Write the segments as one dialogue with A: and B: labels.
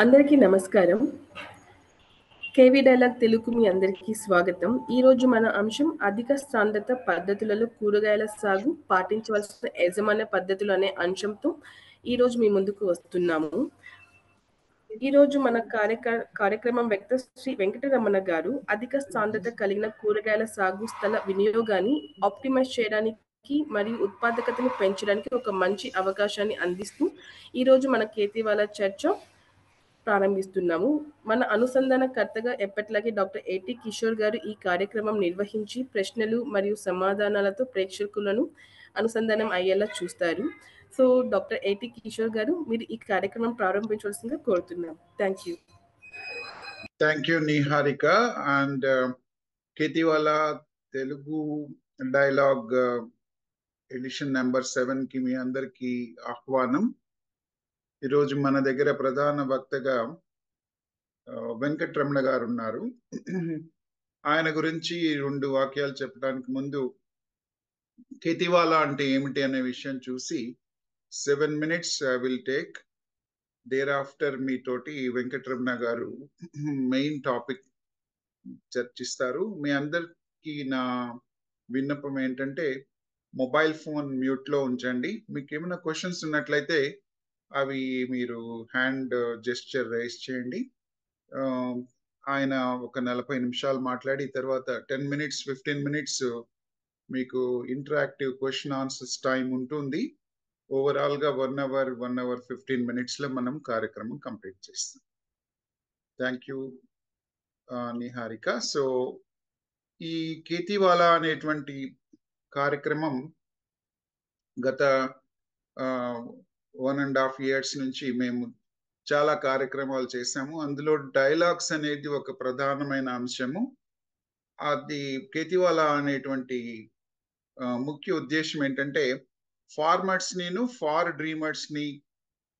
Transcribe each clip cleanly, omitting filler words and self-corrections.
A: అందరికీ నమస్కారం. KV dialogue Telugu మీ అందరికీ స్వాగతం. ఈరోజు మన అంశం అధిక సాంద్రత పద్ధతులలో కూరగాయల సాగు పాటించవలసిన యాజమాన్య పద్ధతులు అనే అంశంతో ఈరోజు మీ ముందుకు వస్తున్నాము. ఈరోజు మన కార్యక్రమం శ్రీ వెంకటరమణ గారు అధిక సాంద్రత కలిగిన కూరగాయల సాగు స్థల వినియోగాన్ని ఆప్టిమైజ్ చేయడానికి మరియు ఉత్పాదకతను పెంచడానికి ఒక మంచి అవకాశాన్ని అందిస్తూ ఈరోజు మన కేతివాల చర్చ ప్రారంభిస్తున్నాము. మన అనుసంధానకర్తగా ఎప్పట్లాగే డాక్టర్ ఏటి కిషోర్ గారు ఈ కార్యక్రమం నిర్వహించి ప్రశ్నలు మరియు సమాధానాలతో ప్రేక్షకులను అనుసంధానం అయ్యేలా చూస్తారు. సో డాక్టర్ ఏటి కిషోర్ గారు, మీరు ఈ కార్యక్రమం ప్రారంభించవలసిందిగా కోరుతున్నాం.
B: Thank you Niharika. And Kethiwala Telugu dialogue edition number 7 కి మీ అందరికీ ఆహ్వానం. ఈరోజు మన దగ్గర ప్రధాన వక్తగా వెంకటరమణ గారు ఉన్నారు. ఆయన గురించి 2 వాక్యాలు చెప్పడానికి ముందు కేతివాల అంటే ఏమిటి అనే విషయం చూసి 7 minutes I will take. దేరాఫ్టర్ మీతోటి వెంకటరమణ గారు మెయిన్ టాపిక్ చర్చిస్తారు. మీ అందరికీ నా విన్నపం ఏంటంటే మొబైల్ ఫోన్ మ్యూట్లో ఉంచండి. మీకు ఏమైనా క్వశ్చన్స్ ఉన్నట్లయితే అవి మీరు హ్యాండ్ జెస్చర్ రైజ్ చేయండి. ఆయన ఒక 40 నిమిషాలు మాట్లాడి తర్వాత 10 minutes 15 minutes మీకు ఇంటరాక్టివ్ క్వశ్చన్ ఆన్సర్స్ టైం ఉంటుంది. ఓవరాల్ గా 1 hour 15 minutes లో మనం కార్యక్రమం కంప్లీట్ చేస్తాం. Thank you Niharika. సో ఈ కేతివాల అనేటువంటి కార్యక్రమం గత 1.5 years నుంచి మేము చాలా కార్యక్రమాలు చేశాము. అందులో డైలాగ్స్ అనేది ఒక ప్రధానమైన అంశము. అది కేతివాల అనేటువంటి ముఖ్య ఉద్దేశం ఏంటంటే ఫార్మర్స్ ని ఫార్ డ్రీమర్స్ ని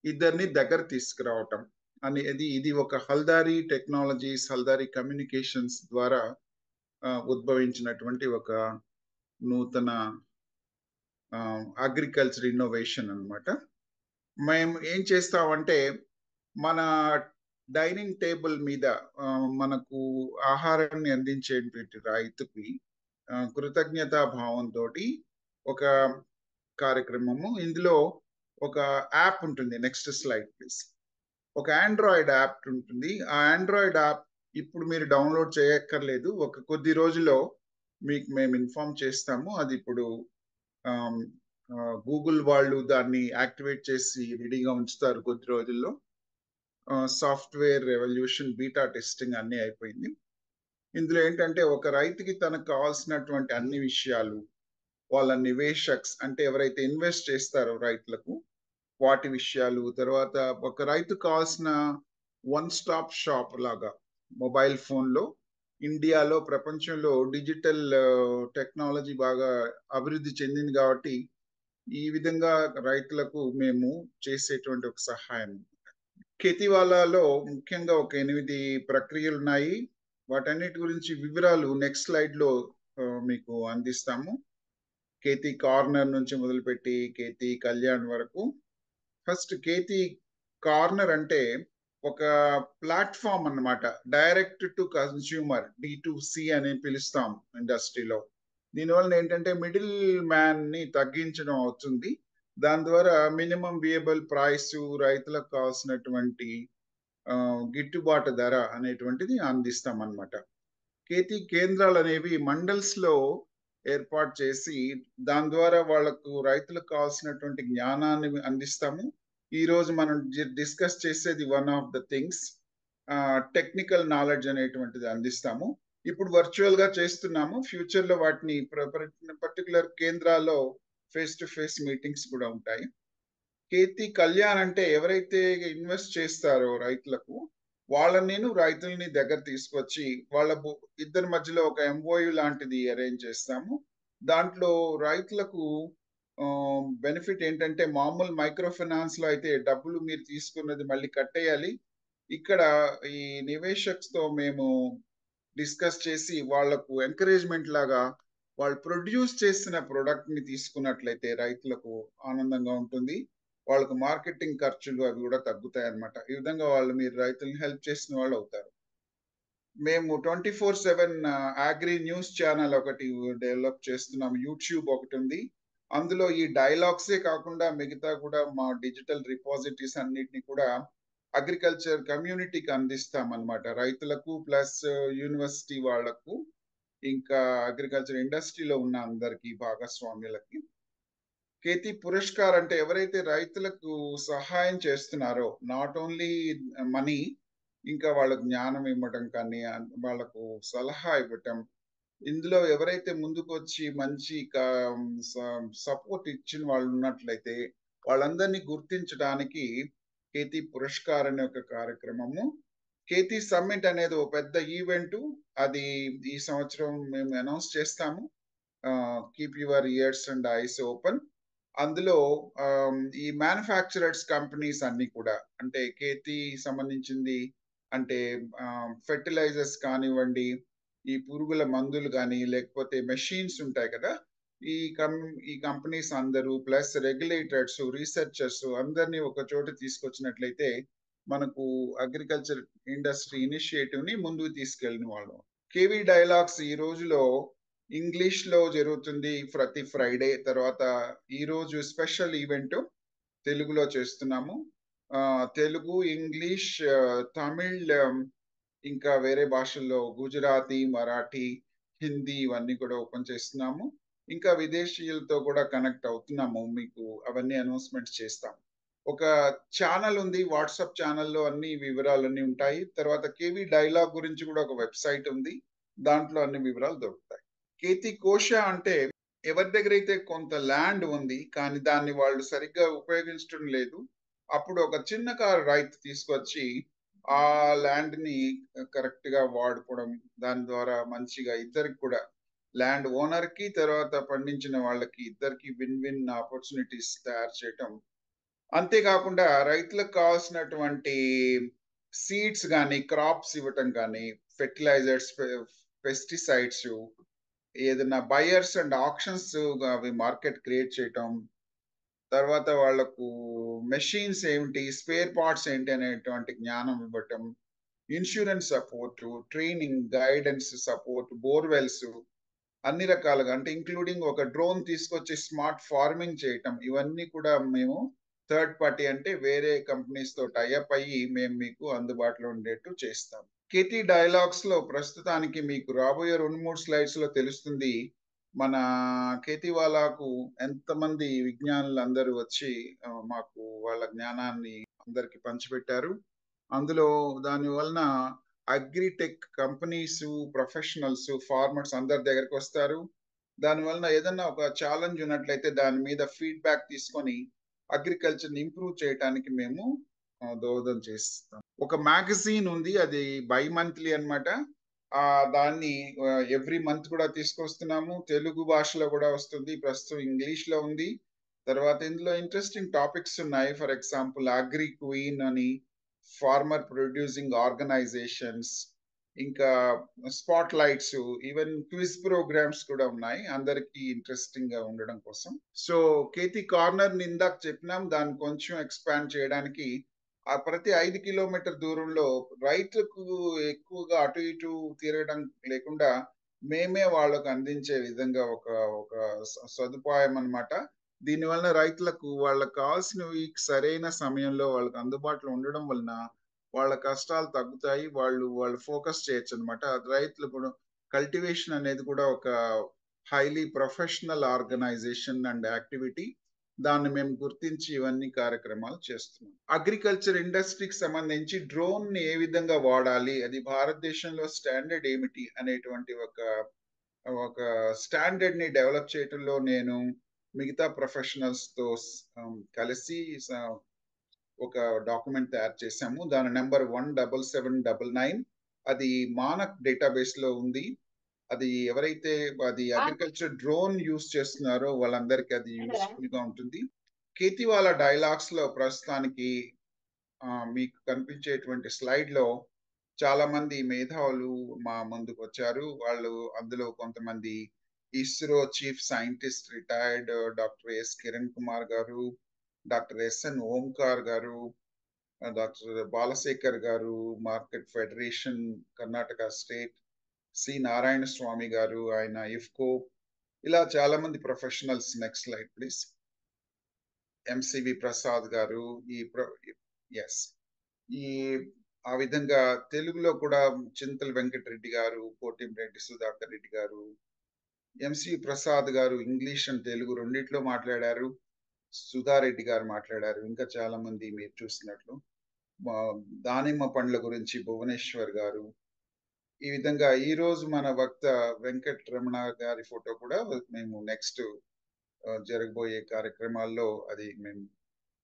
B: ఇద్దరిని దగ్గర తీసుకురావటం అనేది. ఇది ఒక హల్దారీ టెక్నాలజీస్, హల్దారీ కమ్యూనికేషన్స్ ద్వారా ఉద్భవించినటువంటి ఒక నూతన అగ్రికల్చర్ ఇన్నోవేషన్ అన్నమాట. మేము ఏం చేస్తామంటే మన డైనింగ్ టేబుల్ మీద మనకు ఆహారాన్ని అందించేటువంటి రైతుకి కృతజ్ఞతా భావంతో ఒక కార్యక్రమము. ఇందులో ఒక యాప్ ఉంటుంది. Next slide please. ఒక ఆండ్రాయిడ్ యాప్ ఉంటుంది. ఆ ఆండ్రాయిడ్ యాప్ ఇప్పుడు మీరు డౌన్లోడ్ చేయక్కర్లేదు. ఒక కొద్ది రోజుల్లో మీకు మేము ఇన్ఫార్మ్ చేస్తాము. అది ఇప్పుడు గూగుల్ వాళ్ళు దాన్ని యాక్టివేట్ చేసి రెడీగా ఉంచుతారు కొద్ది రోజుల్లో. సాఫ్ట్వేర్ రెవల్యూషన్ బీటా టెస్టింగ్ అన్నీ అయిపోయింది. ఇందులో ఏంటంటే ఒక రైతుకి తనకు కావాల్సినటువంటి అన్ని విషయాలు, వాళ్ళ నివేశక్స్ అంటే ఎవరైతే ఇన్వెస్ట్ చేస్తారో రైతులకు వాటి విషయాలు, తర్వాత ఒక రైతు కావాల్సిన 1 stop షాప్ లాగా మొబైల్ ఫోన్లో ఇండియాలో ప్రపంచంలో డిజిటల్ టెక్నాలజీ బాగా అభివృద్ధి చెందింది కాబట్టి ఈ విధంగా రైతులకు మేము చేసేటువంటి ఒక సహాయం. కేతివాలలో ముఖ్యంగా ఒక 8 ప్రక్రియలు ఉన్నాయి. వాటన్నిటి గురించి వివరాలు నెక్స్ట్ స్లైడ్ లో మీకు అందిస్తాము. కేతి కార్నర్ నుంచి మొదలుపెట్టి కేతి కళ్యాణ్ వరకు. ఫస్ట్ కేతి కార్నర్ అంటే ఒక ప్లాట్ఫామ్ అన్నమాట. డైరెక్ట్ టు కన్స్యూమర్, D2C అని పిలుస్తాం ఇండస్ట్రీలో. దీనివల్ల ఏంటంటే మిడిల్ మ్యాన్ ని తగ్గించడం అవుతుంది. దాని ద్వారా మినిమం వియబుల్ ప్రైస్, రైతులకు కావాల్సినటువంటి గిట్టుబాటు ధర అనేటువంటిది అందిస్తాం అన్నమాట. కేతి కేంద్రాలు అనేవి మండల్స్ లో ఏర్పాటు చేసి దాని ద్వారా వాళ్లకు రైతులకు కావాల్సినటువంటి జ్ఞానాన్ని అందిస్తాము. ఈ రోజు మనం డిస్కస్ చేసేది one of the things technical knowledge అనేటువంటిది అందిస్తాము. ఇప్పుడు వర్చువల్ గా చేస్తున్నాము. ఫ్యూచర్ లో వాటిని పర్టికులర్ కేంద్రాల్లో ఫేస్ టు ఫేస్ మీటింగ్స్ కూడా ఉంటాయి. కేతి కళ్యాణ్ అంటే ఎవరైతే ఇన్వెస్ట్ చేస్తారో రైతులకు వాళ్ళని రైతుల్ని దగ్గర తీసుకొచ్చి వాళ్ళ ఇద్దరి మధ్యలో ఒక MOU లాంటిది అరేంజ్ చేస్తాము. దాంట్లో రైతులకు బెనిఫిట్ ఏంటంటే మామూలు మైక్రో ఫైనాన్స్ లో అయితే డబ్బులు మీరు తీసుకున్నది మళ్ళీ కట్టేయాలి. ఇక్కడ ఈ నివేశక్స్ తో మేము డిస్కస్ చేసి వాళ్లకు ఎంకరేజ్మెంట్ లాగా వాళ్ళు ప్రొడ్యూస్ చేసిన ప్రొడక్ట్ ని తీసుకున్నట్లయితే రైతులకు ఆనందంగా ఉంటుంది. వాళ్ళకు మార్కెటింగ్ ఖర్చులు అవి కూడా తగ్గుతాయి అన్నమాట. ఈ విధంగా మీరు రైతులను హెల్ప్ చేసిన వాళ్ళు అవుతారు. మేము 24/7 అగ్రి న్యూస్ ఛానల్ ఒకటి డెవలప్ చేస్తున్నాం. యూట్యూబ్ ఒకటి ఉంది. అందులో ఈ డైలాగ్సే కాకుండా మిగతా కూడా మా డిజిటల్ రిపాజిటరీస్ అన్నిటిని కూడా అగ్రికల్చర్ కమ్యూనిటీకి అందిస్తాం అన్నమాట. రైతులకు ప్లస్ యూనివర్సిటీ వాళ్లకు, ఇంకా అగ్రికల్చర్ ఇండస్ట్రీలో ఉన్న అందరికి భాగస్వామ్యులకి. కేతి పురస్కార్ అంటే ఎవరైతే రైతులకు సహాయం చేస్తున్నారో, నాట్ ఓన్లీ మనీ, ఇంకా వాళ్ళకు జ్ఞానం ఇవ్వటం కానీ, వాళ్ళకు సలహా ఇవ్వటం, ఇందులో ఎవరైతే ముందుకు వచ్చి మంచి సపోర్ట్ ఇచ్చిన వాళ్ళు ఉన్నట్లయితే వాళ్ళందరినీ గుర్తించడానికి కేతి పురస్కార్ అనే ఒక కార్యక్రమము. కేతి సమ్మిట్ అనేది ఒక పెద్ద ఈవెంట్. అది ఈ సంవత్సరం మేము అనౌన్స్ చేస్తాము. Keep your years and eyes open. అందులో ఈ మ్యానుఫ్యాక్చరర్స్ కంపెనీస్ అన్ని కూడా, అంటే కేతి సంబంధించింది అంటే ఫెర్టిలైజర్స్ కానివ్వండి, ఈ పురుగుల మందులు కానీ, లేకపోతే మెషిన్స్ ఉంటాయి కదా, ఈ కంపెనీస్ అందరూ ప్లస్ రెగ్యులేటర్స్, రీసెర్చర్స్ అందరినీ ఒక చోట తీసుకొచ్చినట్లయితే మనకు అగ్రికల్చర్ ఇండస్ట్రీ ఇనిషియేటివ్ ని ముందుకు తీసుకెళ్ళిన వాళ్ళం. కేవీ డైలాగ్స్ ఈ రోజులో ఇంగ్లీష్ లో జరుగుతుంది ప్రతి ఫ్రైడే. తర్వాత ఈ రోజు స్పెషల్ ఈవెంట్ తెలుగులో చేస్తున్నాము. తెలుగు, ఇంగ్లీష్, తమిళ్, ఇంకా వేరే భాషల్లో గుజరాతీ, మరాఠీ, హిందీ ఇవన్నీ కూడా ఓపెన్ చేస్తున్నాము. ఇంకా విదేశీయులతో కూడా కనెక్ట్ అవుతున్నాము. మీకు అవన్నీ అనౌన్స్మెంట్స్ చేస్తాం. ఒక ఛానల్ ఉంది, వాట్సాప్ ఛానల్లో అన్ని వివరాలన్నీ ఉంటాయి. తర్వాత కేవీ డైలాగ్ గురించి కూడా ఒక వెబ్సైట్ ఉంది, దాంట్లో అన్ని వివరాలు దొరుకుతాయి. కేతి కోశ అంటే ఎవరి దగ్గర అయితే కొంత ల్యాండ్ ఉంది కానీ దాన్ని వాళ్ళు సరిగ్గా ఉపయోగించడం లేదు, అప్పుడు ఒక చిన్న కారు రైతు తీసుకొచ్చి ఆ ల్యాండ్ ని కరెక్ట్ గా వాడుకోవడం, దాని ద్వారా మంచిగా ఇద్దరికి కూడా, ల్యాండ్ ఓనర్ కి తర్వాత పండించిన వాళ్ళకి ఇద్దరికి విన్ విన్ ఆపర్చునిటీస్ తయారు చేయటం. అంతేకాకుండా రైతులకు కావాల్సినటువంటి సీడ్స్ కానీ, క్రాప్స్ ఇవ్వటం కానీ, ఫెర్టిలైజర్స్, పెస్టిసైడ్స్, ఏదైనా బయర్స్ అండ్ ఆక్షన్స్ అవి మార్కెట్ క్రియేట్ చేయటం, తర్వాత వాళ్లకు మెషిన్స్ ఏమిటి, స్పేర్ పార్ట్స్ ఏంటి అనేటువంటి జ్ఞానం ఇవ్వటం, insurance support, training, guidance support, borewells అన్ని రకాలుగా, అంటే ఇంక్లూడింగ్ ఒక డ్రోన్ తీసుకొచ్చి స్మార్ట్ ఫార్మింగ్ చేయటం, ఇవన్నీ కూడా మేము థర్డ్ పార్టీ అంటే వేరే కంపెనీస్ తో టైఅప్ అయ్యి మేము మీకు అందుబాటులో ఉండేట్టు చేస్తాం. కేతి డైలాగ్స్ లో ప్రస్తుతానికి మీకు రాబోయే 2-3 స్లైడ్స్ లో తెలుస్తుంది మన కేతి వాళ్ళకు ఎంతమంది విజ్ఞానులు అందరూ వచ్చి మాకు వాళ్ళ జ్ఞానాన్ని అందరికి పంచిపెట్టారు. అందులో దాని వలన అగ్రిటెక్ కంపెనీస్, ప్రొఫెషనల్స్, ఫార్మర్స్ అందరి దగ్గరకు వస్తారు. దాని వలన ఏదన్నా ఒక ఛాలెంజ్ ఉన్నట్లయితే దాని మీద ఫీడ్బ్యాక్ తీసుకొని అగ్రికల్చర్ ని ఇంప్రూవ్ చేయడానికి మేము దోహదం చేస్తాం. ఒక మ్యాగజైన్ ఉంది, అది బై మంత్లీ అన్నమాట. దాన్ని ఎవ్రీ మంత్ కూడా తీసుకొస్తున్నాము. తెలుగు భాషలో కూడా వస్తుంది, ప్రస్తుతం ఇంగ్లీష్ లో ఉంది. తర్వాత ఇందులో ఇంట్రెస్టింగ్ టాపిక్స్ ఉన్నాయి. ఫర్ ఎగ్జాంపుల్ అగ్రి క్వీన్ అని, ఫార్మర్ ప్రొడ్యూసింగ్ ఆర్గనైజేషన్స్, ఇంకా spot lights, even quiz programmes కూడా ఉన్నాయి అందరికి ఇంట్రెస్టింగ్ గా ఉండడం కోసం. సో కేతి కార్నర్ ఇందాక చెప్పినాం, దాన్ని కొంచెం ఎక్స్పాండ్ చేయడానికి ప్రతి 5 కిలోమీటర్ దూరంలో రైతులకు ఎక్కువగా అటు ఇటు తిరగడం లేకుండా మేమే వాళ్ళకు అందించే విధంగా ఒక సదుపాయం అన్నమాట. దీనివల్ల రైతులకు వాళ్ళకు కావాల్సినవి సరైన సమయంలో వాళ్ళకి అందుబాటులో ఉండడం వలన వాళ్ళ కష్టాలు తగ్గుతాయి, వాళ్ళు ఫోకస్ చేయొచ్చు అనమాట. రైతులు కూడా కల్టివేషన్ అనేది కూడా ఒక highly professional organisation and activity. దాన్ని మేము గుర్తించి ఇవన్నీ కార్యక్రమాలు చేస్తున్నాం. అగ్రికల్చర్ ఇండస్ట్రీకి సంబంధించి డ్రోన్ ని ఏ విధంగా వాడాలి, అది భారతదేశంలో స్టాండర్డ్ ఏమిటి అనేటువంటి ఒక స్టాండర్డ్ ని డెవలప్ చేయడంలో నేను మిగతా ప్రొఫెషనల్స్ తో కలిసి ఒక డాక్యుమెంట్ తయారు చేశాము. దాని నెంబర్ 17799. అది మానక్ డేటాబేస్ లో ఉంది. అది ఎవరైతే అది అగ్రికల్చర్ డ్రోన్ యూస్ చేస్తున్నారో వాళ్ళందరికీ అది యూస్ఫుల్ గా ఉంటుంది. కేతి వాళ్ళ డైలాగ్స్ లో ప్రస్తుతానికి మీకు కనిపించేటువంటి స్లైడ్ లో చాలా మంది మేధావులు మా ముందుకు వచ్చారు. వాళ్ళు అందులో కొంతమంది ISRO chief scientist retired doctor S Kiran Kumar గారు, డాక్టర్ ఎస్ఎన్ ఓంకార్ గారు, డాక్టర్ బాలశేఖర్ గారు, market federation Karnataka state, C Narayana Swamy గారు, ఆయన ఇఫ్కో, ఇలా చాలా మంది professionals. Next slide please. MCV Prasad గారు, ఎస్ ఈ ఆ విధంగా తెలుగులో కూడా చింతల వెంకటరెడ్డి గారు, కోటిరెడ్డి సుధాకర్ రెడ్డి గారు, ఎంసి ప్రసాద్ గారు ఇంగ్లీష్ అండ్ తెలుగు రెండిట్లో మాట్లాడారు. సుధారెడ్డి గారు మాట్లాడారు. ఇంకా చాలా మంది మీరు చూసినట్లు దానిమ్మ పండ్ల గురించి భువనేశ్వర్ గారు. ఈ విధంగా ఈ రోజు మన వక్త వెంకట రమణ గారి ఫోటో కూడా మేము నెక్స్ట్ జరగబోయే కార్యక్రమాల్లో అది మేము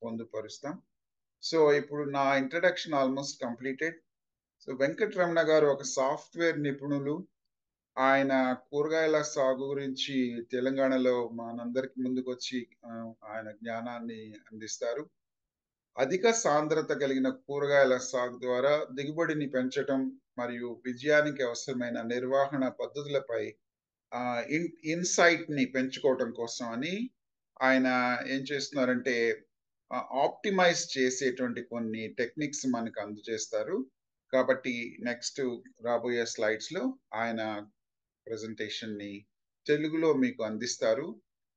B: పొందుపరుస్తాం. సో ఇప్పుడు నా introduction almost completed. So Venkata Ramana గారు ఒక సాఫ్ట్వేర్ నిపుణులు. ఆయన కూరగాయల సాగు గురించి తెలంగాణలో మనందరికి ముందుకు వచ్చి ఆయన జ్ఞానాన్ని అందిస్తారు. అధిక సాంద్రత కలిగిన కూరగాయల సాగు ద్వారా దిగుబడిని పెంచటం మరియు విజయానికి అవసరమైన నిర్వహణ పద్ధతులపై ఇన్సైట్ ని పెంచుకోవటం కోసం అని ఆయన ఏం చేస్తున్నారంటే ఆప్టిమైజ్ చేసేటువంటి కొన్ని టెక్నిక్స్ మనకు అందజేస్తారు. కాబట్టి నెక్స్ట్ రాబోయే స్లైడ్స్ లో ఆయన ప్రెజెంటేషన్ ని తెలుగులో మీకు అందిస్తారు.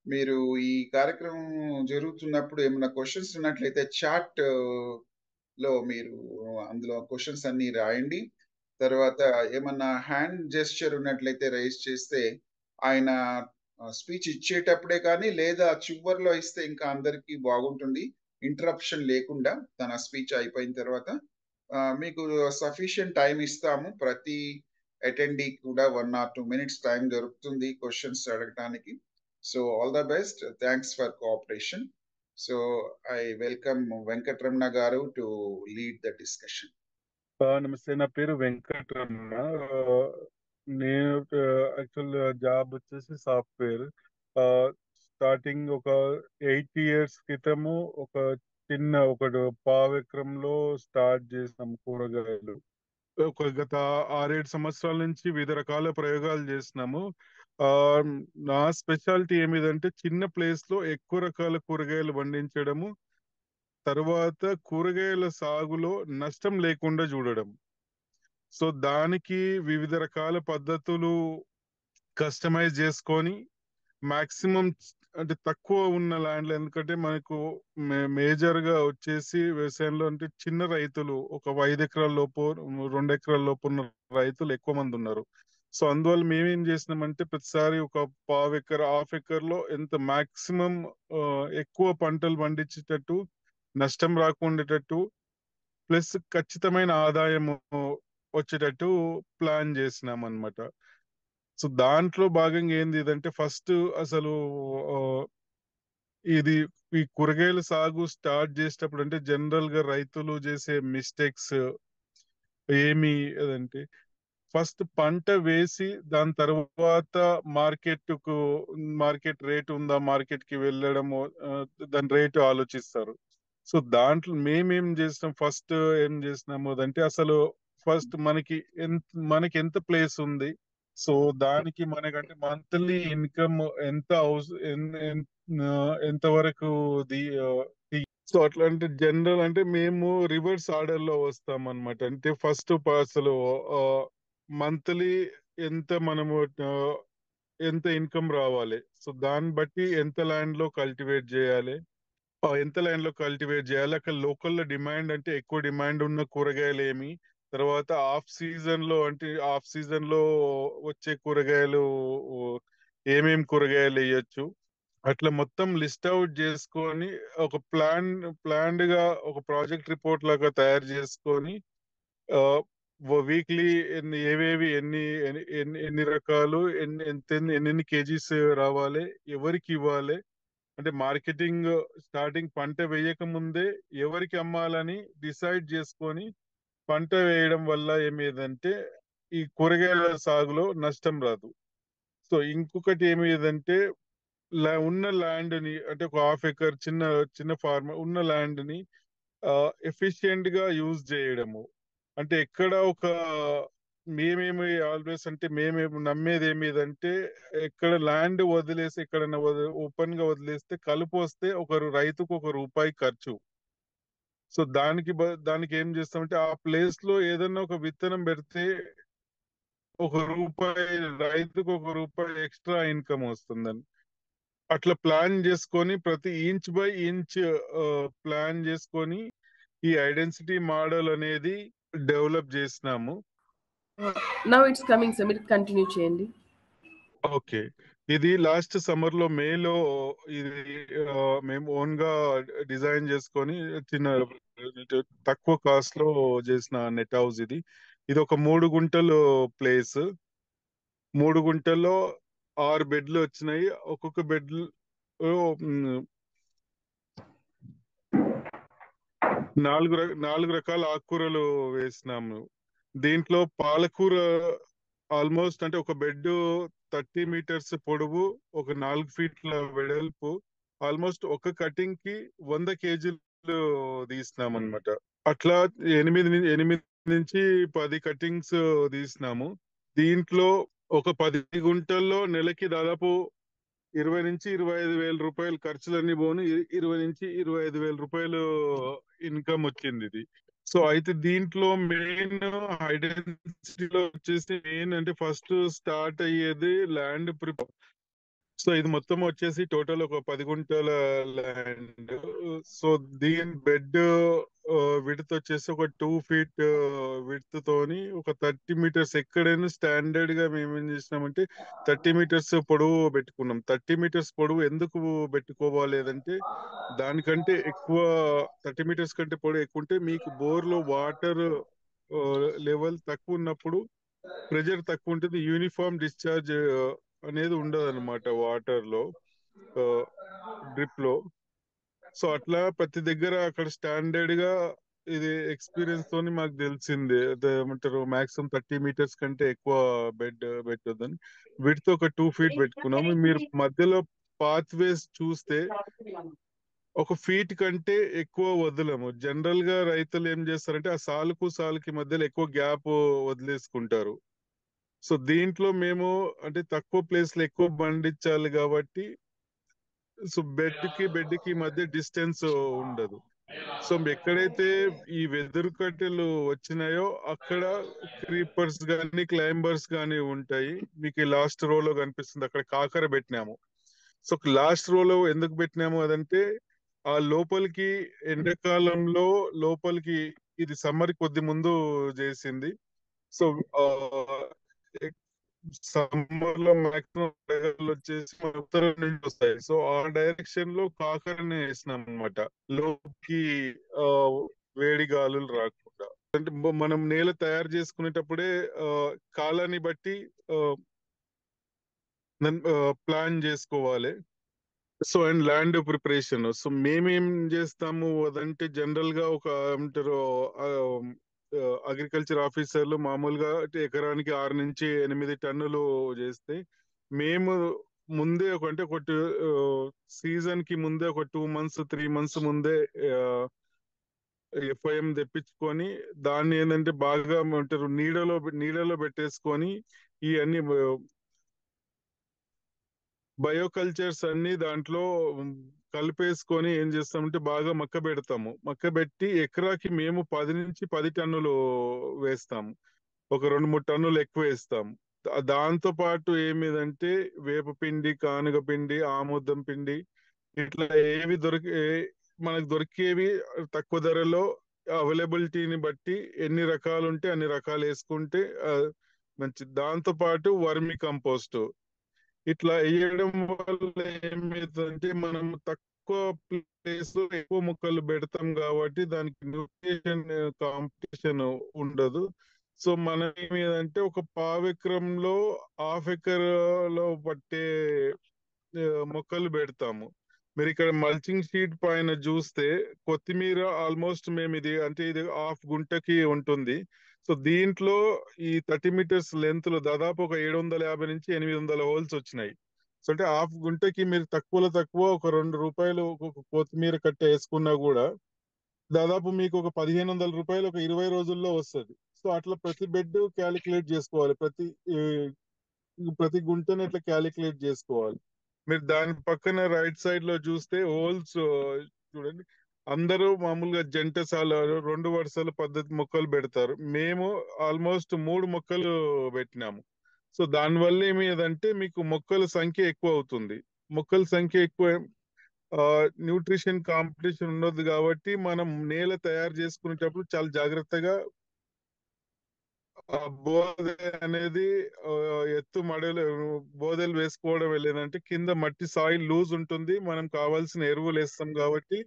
B: మీరు ఈ కార్యక్రమం జరుగుతున్నప్పుడు ఏమైనా క్వశ్చన్స్ ఉన్నట్లయితే చాట్ లో మీరు అందులో క్వశ్చన్స్ అన్ని రాయండి. తర్వాత ఏమన్నా హ్యాండ్ జెస్చర్ ఉన్నట్లయితే రైజ్ చేస్తే ఆయన స్పీచ్ ఇచ్చేటప్పుడే కానీ లేదా చివరిలో ఇస్తే ఇంకా అందరికీ బాగుంటుంది, ఇంటరప్షన్ లేకుండా తన స్పీచ్ అయిపోయిన తర్వాత. మీకు సఫిషియంట్ టైం ఇస్తాము. ప్రతి అటెండీ కూడా 1 or 2 minutes టైం దొరుకుతుంది క్వశ్చన్స్ అడగడానికి. So all the best. Thanks for cooperation. So I welcome Venkataramana గారు టు లీడ్ ద డిస్కషన్.
C: నమస్తే, నా పేరు వెంకటరమణ. నేను యాక్చువల్ జాబ్ వచ్చేసి సాఫ్ట్వేర్. స్టార్టింగ్ ఒక 8 years క్రితము ఒక పావు ఎకరంలో స్టార్ట్ చేసాం కూరగాయలు. గత 6-7 సంవత్సరాల నుంచి వివిధ రకాల ప్రయోగాలు చేసినాము. నా స్పెషాలిటీ ఏమిదంటే చిన్న ప్లేస్ లో ఎక్కువ రకాల కూరగాయలు పండించడము, తర్వాత కూరగాయల సాగులో నష్టం లేకుండా చూడడం. సో దానికి వివిధ రకాల పద్ధతులు కస్టమైజ్ చేసుకొని మాక్సిమం అంటే తక్కువ ఉన్న ల్యాండ్లో, ఎందుకంటే మనకు మేజర్ గా వచ్చేసి వ్యవసాయంలో అంటే చిన్న రైతులు ఒక 5 ఎకరాల లోపు 2 ఎకరాల లోపు ఉన్న రైతులు ఎక్కువ మంది ఉన్నారు. సో అందువల్ల మేమేం చేసినామంటే ప్రతిసారి ఒక పావు ఎకర్ హాఫ్ ఎకర్ లో ఎంత మాక్సిమం ఎక్కువ పంటలు పండించేటట్టు, నష్టం రాకుండేటట్టు, ప్లస్ ఖచ్చితమైన ఆదాయం వచ్చేటట్టు ప్లాన్ చేసినాం అనమాట. సో దాంట్లో భాగంగా ఏంది ఇదంటే ఫస్ట్ అసలు ఇది ఈ కూరగాయల సాగు స్టార్ట్ చేసేటప్పుడు అంటే జనరల్ గా రైతులు చేసే మిస్టేక్స్ ఏమి అదంటే ఫస్ట్ పంట వేసి దాని తర్వాత మార్కెట్ రేట్ ఉందా, మార్కెట్ కి వెళ్ళడము, దాని రేటు ఆలోచిస్తారు. సో దాంట్లో మేమేం చేసినాం, ఫస్ట్ ఏం చేసినాము అంటే అసలు ఫస్ట్ మనకి ఎంత ప్లేస్ ఉంది, సో దానికి మనకంటే మంత్లీ ఇన్కమ్ ఎంత ఎంత వరకు సో అట్లా అంటే జనరల్ అంటే మేము రివర్స్ ఆర్డర్ లో వస్తాం అనమాట. అంటే ఫస్ట్ అసలు మంత్లీ ఎంత మనము ఎంత ఇన్కమ్ రావాలి, సో దాన్ని బట్టి ఎంత ల్యాండ్ లో కల్టివేట్ చేయాలి, అక్కడ లోకల్ డిమాండ్ అంటే ఎక్కువ డిమాండ్ ఉన్న కూరగాయలు ఏమి, తర్వాత ఆఫ్ సీజన్ లో వచ్చే కూరగాయలు ఏమేం కూరగాయలు వేయొచ్చు, అట్లా మొత్తం లిస్ట్ అవుట్ చేసుకొని ఒక ప్లాన్డ్ గా ఒక ప్రాజెక్ట్ రిపోర్ట్ లాగా తయారు చేసుకొని వీక్లీ ఏవేవి ఎన్ని రకాలు ఎన్ని కేజీస్ రావాలి, ఎవరికి ఇవ్వాలి, అంటే మార్కెటింగ్ స్టార్టింగ్ పంట వేయక ముందే ఎవరికి అమ్మాలని డిసైడ్ చేసుకొని పంట వేయడం వల్ల ఏమేదంటే ఈ కూరగాయల సాగులో నష్టం రాదు. సో ఇంకొకటి ఏమేదంటే ఉన్న ల్యాండ్ ని అంటే ఒక హాఫ్ ఎకర్ చిన్న ఫార్మ్ ఉన్న ల్యాండ్ ని ఎఫిషియెంట్ గా యూజ్ చేయడము. అంటే ఎక్కడ ఒక మేమేమి ఆల్వేస్ అంటే మేమేమి నమ్మేది ఏమిదంటే ఎక్కడ ల్యాండ్ వదిలేసి ఎక్కడైనా ఓపెన్ గా వదిలేస్తే కలుపు వస్తే రైతుకు ₹1 ఖర్చు. సో దానికి ఏం చేస్తామంటే ఆ ప్లేస్ లో ఏదైనా ఒక విత్తనం పెడితే రైతుకు ₹1 ఎక్స్ట్రా ఇన్కమ్ వస్తుందని అట్లా ప్లాన్ చేసుకొని ప్రతి ఇంచ్ బై ఇంచ్ ప్లాన్ చేసుకొని ఈ ఐడెన్సిటీ మోడల్ అనేది డెవలప్ చేసినాము.
A: నౌ ఇట్స్ కమింగ్ సార్, మీరు కంటిన్యూ చేయండి.
C: ఓకే, ఇది లాస్ట్ సమ్మర్ లో మేలో ఇది మేము ఓన్ గా డిజైన్ చేసుకొని చిన్న తక్కువ కాస్ట్ లో చేసిన నెట్ హౌస్ ఇది. ఇది ఒక 3 గుంటలు ప్లేస్. 3 గుంటల్లో 6 బెడ్లు వచ్చినాయి. ఒక్కొక్క బెడ్ 4 రకాల ఆకుకూరలు వేసినాము. దీంట్లో పాలకూర ఆల్మోస్ట్ అంటే ఒక బెడ్ 30 మీటర్స్ పొడవు, ఒక 4 ఫీట్ల వెడల్పు, ఆల్మోస్ట్ ఒక కటింగ్ కి 100 కేజీలు తీసినాం అనమాట. అట్లా 8 నుంచి 10 కటింగ్స్ తీసినాము. దీంట్లో ఒక 10 గుంటల్లో నెలకి దాదాపు 20 నుంచి 25 వేల రూపాయలు ఖర్చులన్నీ పోను 20 నుంచి 25 వేల రూపాయలు ఇన్కమ్ వచ్చింది ఇది. సో అయితే దీంట్లో మెయిన్ ఐడెంటిటీలో వచ్చేసి మెయిన్ అంటే ఫస్ట్ స్టార్ట్ అయ్యేది ల్యాండ్ ప్రిపేర్. సో ఇది మొత్తం వచ్చేసి టోటల్ ఒక 10 గుంటల ల్యాండ్. సో దీని బెడ్ విడ్త్ వచ్చేసి ఒక 2 ఫీట్ విడ్త్ తోని ఒక 30 మీటర్స్ ఎక్కడైనా స్టాండర్డ్ గా మేము ఏం చేసినామంటే 30 మీటర్స్ పొడవు పెట్టుకున్నాం. 30 మీటర్స్ పొడవు ఎందుకు పెట్టుకోవాలేదంటే దానికంటే ఎక్కువ 30 మీటర్స్ కంటే పొడవు ఎక్కువ ఉంటే మీకు బోర్లో వాటర్ లెవెల్ తక్కువ ఉన్నప్పుడు ప్రెజర్ తక్కువ ఉంటుంది, యూనిఫామ్ డిశ్చార్జ్ అనేది ఉండదు అనమాట వాటర్ లో, డ్రిప్ లో. సో అట్లా ప్రతి దగ్గర అక్కడ స్టాండర్డ్ గా ఇది ఎక్స్పీరియన్స్ తోని మాకు తెలిసింది. ఏమంటారు మాక్సిమం 30 మీటర్స్ కంటే ఎక్కువ బెడ్ పెట్టొద్దని. వీటితో ఒక 2 ఫీట్ పెట్టుకున్నాము. మీరు మధ్యలో పాత్ వేస్ చూస్తే ఒక ఫీట్ కంటే ఎక్కువ వదలము. జనరల్ గా రైతులు ఏం చేస్తారంటే ఆ సాలుకి మధ్యలో ఎక్కువ గ్యాప్ వదిలేసుకుంటారు. సో దీంట్లో మేము అంటే తక్కువ ప్లేస్ లో ఎక్కువ పండించాలి కాబట్టి సో బెడ్ కి మధ్య డిస్టెన్స్ ఉండదు. సో ఎక్కడైతే ఈ వెదురు కట్టెలు వచ్చినాయో అక్కడ క్రీపర్స్ గానీ క్లైంబర్స్ గానీ ఉంటాయి. మీకు లాస్ట్ రోలో కనిపిస్తుంది అక్కడ కాకర పెట్టినాము. సో లాస్ట్ రోలో ఎందుకు పెట్టినాము అదంటే ఆ లోపలికి ఎండాకాలంలో లోపలికి ఇది సమ్మర్ కొద్ది ముందు చేసింది. సో సమ్మర్ లో మాక్సిమం వడగళ్ళు వచ్చేసి మన ఉత్తరం నుంచి వస్తాయి. సో ఆ డైరెక్షన్ లో కాకరని వేసినాం అనమాట, లోకి ఆ వేడి గాలులు రాకుండా. అంటే మనం నేల తయారు చేసుకునేటప్పుడే కాలాన్ని బట్టి ప్లాన్ చేసుకోవాలి. So and land preparation. So మేమేం చేస్తాము అదంటే జనరల్ గా ఒక ఏమంటారు అగ్రికల్చర్ ఆఫీసర్లు మామూలుగా ఎకరానికి 6 నుంచి 8 టన్నులు చేస్తే మేము ముందే ఒక సీజన్ కి ముందే ఒక 2 మంత్స్ 3 మంత్స్ ముందే ఎఫ్ఐఎం తెప్పించుకొని దాన్ని ఏంటంటే బాగా ఏమంటారు నీడలో పెట్టేసుకొని ఈ అన్ని బయోకల్చర్స్ అన్ని దాంట్లో కలిపేసుకొని ఏం చేస్తామంటే బాగా మక్క పెట్టి ఎకరాకి మేము 10 నుంచి 10 టన్నులు వేస్తాము. ఒక 2-3 టన్నులు ఎక్కువ వేస్తాము. దాంతో పాటు ఏమిదంటే వేపపిండి, కానుగ పిండి, ఆముదం పిండి, ఇట్లా మనకు దొరికేవి తక్కువ ధరలో అవైలబిలిటీని బట్టి ఎన్ని రకాలు ఉంటే అన్ని రకాలు వేసుకుంటే మంచి. దాంతో పాటు వర్మి కంపోస్ట్ ఇట్లా వేయడం వల్ల ఏమైందంటే మనం తక్కువ ప్లేస్ లో ఎక్కువ మొక్కలు పెడతాం కాబట్టి దానికి న్యూట్రిషన్ కాంపిటీషన్ ఉండదు. సో మనం ఏమిదంటే ఒక పావెకరంలో హాఫ్ ఎకర్ లో పట్టే మొక్కలు పెడతాము. మీరు ఇక్కడ మల్చింగ్ షీట్ పైన చూస్తే కొత్తిమీర ఆల్మోస్ట్ మేము ఇది హాఫ్ గుంటకి ఉంటుంది. సో దీంట్లో ఈ 30 మీటర్స్ లెంత్ లో దాదాపు ఒక 750 నుంచి 800 హోల్స్ వచ్చినాయి. సో అంటే హాఫ్ గుంటకి మీరు తక్కువ ఒక ₹2 ఒక కొత్తిమీర కట్ట వేసుకున్నా కూడా దాదాపు మీకు ఒక 1500 రూపాయలు ఒక 20 రోజుల్లో వస్తుంది. సో సో అట్లా ప్రతి బెడ్ క్యాలిక్యులేట్ చేసుకోవాలి, ప్రతి గుంటని ఇట్లా క్యాలిక్యులేట్ చేసుకోవాలి. మీరు దాని పక్కన రైట్ సైడ్ లో చూస్తే హోల్స్ చూడండి. అందరూ మామూలుగా జంటసాల 2 వరుసల పద్ధతి మొక్కలు పెడతారు. మేము ఆల్మోస్ట్ 3 మొక్కలు పెట్టినాము. సో దానివల్ల ఏమిటంటే మీకు మొక్కల సంఖ్య ఎక్కువ అవుతుంది. మొక్కల సంఖ్య ఎక్కువ, న్యూట్రిషన్ కాంపిటీషన్ ఉండదు కాబట్టి మనం నేల తయారు చేసుకునేటప్పుడు చాలా జాగ్రత్తగా ఆ బోధ అనేది ఎత్తు మడలు బోధలు వేసుకోవడం లేదంటే కింద మట్టి సాయిల్ లూజ్ ఉంటుంది, మనం కావాల్సిన ఎరువులు వేస్తాం కాబట్టి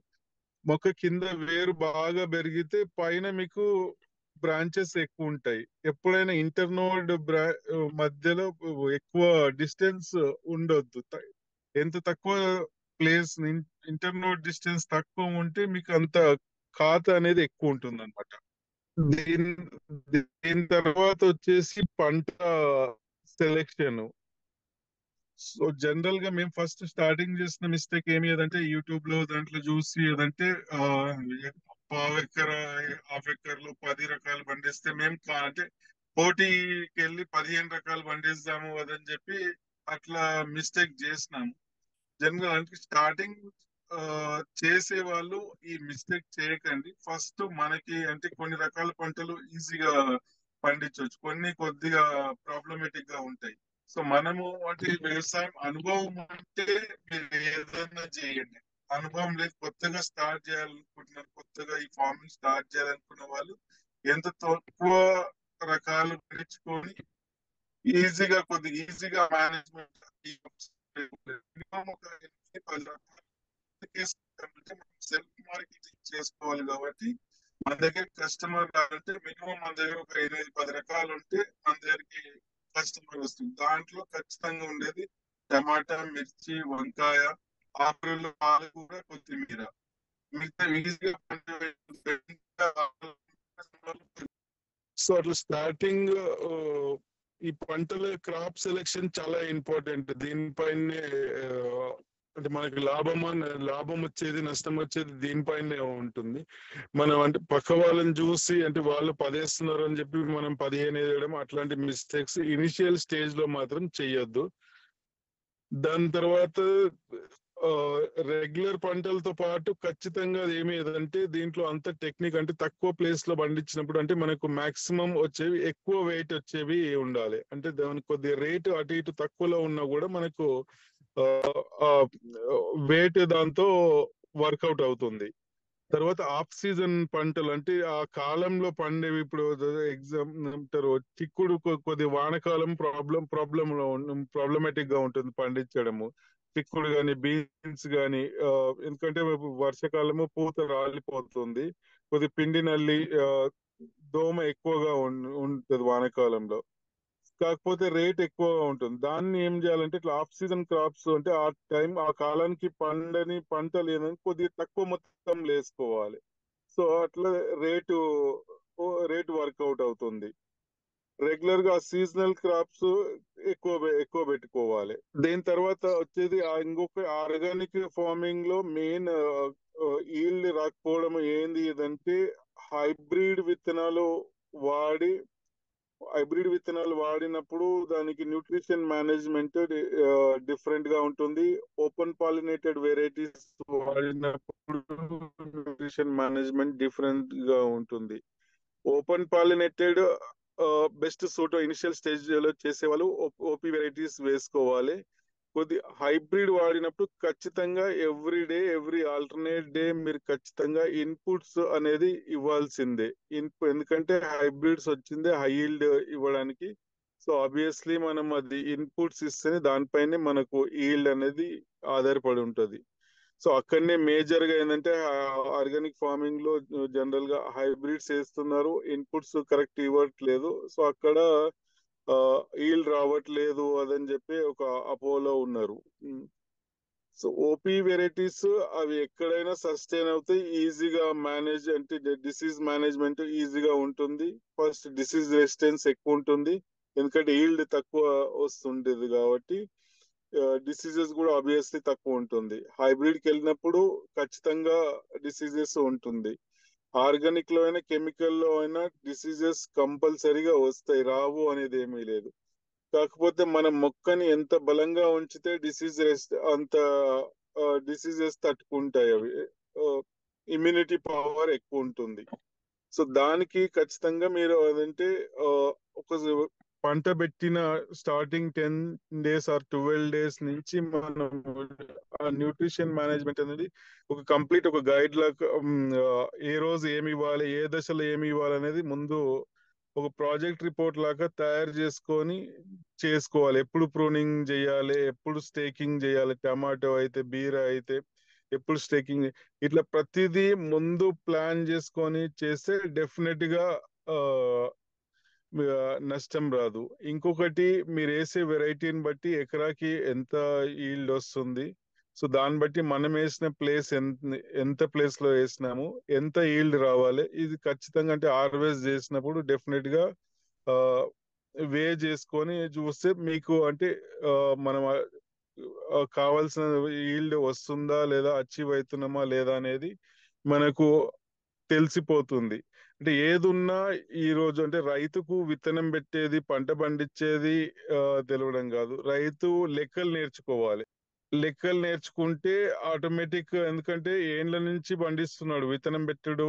C: మొక్క కింద వేరు బాగా పెరిగితే పైన మీకు బ్రాంచెస్ ఎక్కువ ఉంటాయి. ఎప్పుడైనా ఇంటర్నోడ్ మధ్యలో ఎక్కువ డిస్టెన్స్ ఉండొద్దు. ఎంత తక్కువ ప్లేస్ ఇంటర్నోడ్ డిస్టెన్స్ తక్కువ ఉంటే మీకు అంత ఖాతా అనేది ఎక్కువ ఉంటుంది అనమాట. దీని దీని తర్వాత వచ్చేసి పంట సెలెక్షన్. సో జనరల్ గా మేము ఫస్ట్ స్టార్టింగ్ చేసిన మిస్టేక్ ఏమి ఏదంటే యూట్యూబ్ లో దాంట్లో చూసి ఏదంటే పావు ఎకర హాఫ్ ఎకర్ లో 10 రకాలు పండిస్తే మేము అంటే పోటీకి వెళ్ళి 15 రకాలు పండిస్తాము అదని చెప్పి అట్లా మిస్టేక్ చేసినాము. జనరల్ అంటే స్టార్టింగ్ చేసే వాళ్ళు ఈ మిస్టేక్ చేయకండి. ఫస్ట్ మనకి అంటే కొన్ని రకాల పంటలు ఈజీగా పండించవచ్చు, కొన్ని కొద్దిగా ప్రాబ్లమేటిక్ గా ఉంటాయి. సో మనము అంటే వ్యవసాయం అనుభవం అంటే మీరు ఏదైనా చేయండి, అనుభవం లేదు కొత్తగా స్టార్ట్ చేయాలనుకుంటున్నారు, కొత్తగా ఈ ఫార్మింగ్ స్టార్ట్ చేయాలనుకున్న వాళ్ళు ఎంత తక్కువ రకాలు పెంచుకొని కొద్దిగా ఈజీగా మేనేజ్మెంట్ ఒక 10 రకాలు సెల్ఫ్ మార్కెటింగ్ చేసుకోవాలి. కాబట్టి మన దగ్గర కస్టమర్ కావాలంటే మినిమం మన దగ్గర ఒక 8-10 రకాలు ఉంటే మన దగ్గరికి కస్టమర్ వస్తుంది. దాంట్లో ఖచ్చితంగా ఉండేది టమాటా, మిర్చి, వంకాయ, ఆకుకూరలు, పాలకూర, కొత్తిమీర. మిగతా ఈజీగా సో అట్లా స్టార్టింగ్ ఈ పంటల క్రాప్ సెలెక్షన్ చాలా ఇంపార్టెంట్. దీనిపైనే అంటే మనకి లాభం వచ్చేది నష్టం వచ్చేది దీనిపైనే ఉంటుంది. మనం అంటే పక్క వాళ్ళని చూసి అంటే వాళ్ళు 10 వేస్తున్నారు అని చెప్పి మనం 15 వేయడం అట్లాంటి మిస్టేక్స్ ఇనిషియల్ స్టేజ్ లో మాత్రం చెయ్యొద్దు. దాని తర్వాత రెగ్యులర్ పంటలతో పాటు ఖచ్చితంగా ఏమి ఏదంటే దీంట్లో అంత టెక్నిక్ అంటే తక్కువ ప్లేస్ లో పండించినప్పుడు అంటే మనకు మాక్సిమం వచ్చేవి ఎక్కువ వెయిట్ వచ్చేవి ఉండాలి. అంటే దానికి కొద్దిగా రేటు అటు ఇటు తక్కువలో ఉన్నా కూడా మనకు వెయిట్ దాంతో వర్కౌట్ అవుతుంది. తర్వాత ఆఫ్ సీజన్ పంటలు అంటే ఆ కాలంలో పండేవి, ఇప్పుడు ఎగ్జామ్ అంటారు చిక్కుడు కొద్ది వానకాలం ప్రాబ్లమేటిక్ గా ఉంటుంది పండించడము. చిక్కుడు గాని బీన్స్ గాని ఎందుకంటే వర్షాకాలము పూత రాలిపోతుంది, కొద్ది పిండి నల్లి దోమ ఎక్కువగా ఉంటుంది వానాకాలంలో. కాకపోతే రేట్ ఎక్కువగా ఉంటుంది. దాన్ని ఏం చేయాలంటే ఇట్లా ఆఫ్ సీజన్ క్రాప్స్ అంటే ఆ కాలానికి పండని పంటలు ఏదంటే కొద్దిగా తక్కువ మొత్తం వేసుకోవాలి. సో అట్లా రేటు వర్కౌట్ అవుతుంది. రెగ్యులర్ గా సీజనల్ క్రాప్స్ ఎక్కువ పెట్టుకోవాలి. దీని తర్వాత వచ్చేది ఇంకొక ఆర్గానిక్ ఫార్మింగ్ లో మెయిన్ ఈల్డ్ రాకపోవడం ఏంది ఏదంటే హైబ్రిడ్ విత్తనాలు వాడినప్పుడు దానికి న్యూట్రిషన్ మేనేజ్మెంట్ డిఫరెంట్ గా ఉంటుంది. ఓపెన్ పాలినేటెడ్ వెరైటీస్ వాడినప్పుడు న్యూట్రిషన్ మేనేజ్మెంట్ డిఫరెంట్ గా ఉంటుంది. Open pollinated best suit initial stage లో చేసే వాళ్ళు ఓపీ వెరైటీస్ వేసుకోవాలి. కొద్ది హైబ్రిడ్ వాడినప్పుడు ఖచ్చితంగా ఎవ్రీ ఆల్టర్నేట్ డే మీరు ఖచ్చితంగా ఇన్పుట్స్ అనేది ఇవ్వాల్సిందే. ఎందుకంటే హైబ్రిడ్స్ వచ్చిందే హై ఈల్డ్ ఇవ్వడానికి. సో ఆబ్వియస్లీ మనం అది ఇన్పుట్స్ ఇస్తేనే దానిపైనే మనకు ఈల్డ్ అనేది ఆధారపడి ఉంటది. సో అక్కడనే మేజర్ గా ఏంటంటే ఆర్గానిక్ ఫార్మింగ్ లో జనరల్ గా హైబ్రిడ్స్ వేస్తున్నారు, ఇన్పుట్స్ కరెక్ట్ ఇవ్వట్లేదు. సో అక్కడ ఈల్డ్ రావట్లేదు అదని చెప్పి ఒక అపోలో ఉన్నారు. సో ఓపీ వెరైటీస్ అవి ఎక్కడైనా సస్టైన్ అవుతాయి, ఈజీగా మేనేజ్ అంటే డిసీజ్ మేనేజ్మెంట్ ఈజీగా ఉంటుంది. ఫస్ట్ డిసీజ్ రెసిస్టెన్స్ ఎక్కువ ఉంటుంది ఎందుకంటే ఈల్డ్ తక్కువ వస్తుండేది కాబట్టి డిసీజెస్ కూడా ఆబ్వియస్లీ తక్కువ ఉంటుంది. హైబ్రిడ్కి వెళ్ళినప్పుడు ఖచ్చితంగా డిసీజెస్ ఉంటుంది. ఆర్గానిక్ లో అయినా కెమికల్ లో అయినా డిసీజెస్ కంపల్సరీగా వస్తాయి, రావు అనేది ఏమీ లేదు. కాకపోతే మనం మొక్కని ఎంత బలంగా ఉంచితే అంత డిసీజెస్ తట్టుకుంటాయి. అవి ఇమ్యూనిటీ పవర్ ఎక్కువ ఉంటుంది. సో దానికి ఖచ్చితంగా మీరు అదంటే ఆ, ఒక పంట పెట్టిన స్టార్టింగ్ 10 days ఆర్ 12 days నుంచి మనం ఆ న్యూట్రిషన్ మేనేజ్మెంట్ అనేది ఒక కంప్లీట్ ఒక గైడ్ లాగా ఏ రోజు ఏమి ఇవ్వాలి, ఏ దశలో ఏమి ఇవ్వాలి అనేది ముందు ఒక ప్రాజెక్ట్ రిపోర్ట్ లాగా తయారు చేసుకొని చేసుకోవాలి. ఎప్పుడు ప్రూనింగ్ చేయాలి, ఎప్పుడు స్టేకింగ్ చేయాలి, టమాటో అయితే బీర అయితే ఎప్పుడు స్టేకింగ్, ఇట్లా ప్రతిదీ ముందు ప్లాన్ చేసుకొని చేస్తే డెఫినెట్ గా ఆ, నష్టం రాదు. ఇంకొకటి, మీరు వేసే వెరైటీని బట్టి ఎకరాకి ఎంత ఈల్డ్ వస్తుంది, సో దాన్ని బట్టి మనం వేసిన ప్లేస్ ఎంత ప్లేస్ లో వేసినాము, ఎంత ఈల్డ్ రావాలి, ఇది ఖచ్చితంగా అంటే హార్వెస్ట్ చేసినప్పుడు డెఫినెట్ గా వే చేసుకొని చూస్తే మీకు అంటే ఆ, మనం కావాల్సిన ఈల్డ్ వస్తుందా లేదా, అచీవ్ అవుతున్నామా లేదా అనేది మనకు తెలిసిపోతుంది. అంటే ఏదున్నా ఈ రోజు అంటే రైతుకు విత్తనం పెట్టేది, పంట పండించేది ఆ, తెలవడం కాదు, రైతు లెక్కలు నేర్చుకోవాలి. లెక్కలు నేర్చుకుంటే ఆటోమేటిక్, ఎందుకంటే ఏండ్ల నుంచి పండిస్తున్నాడు, విత్తనం పెట్టుడు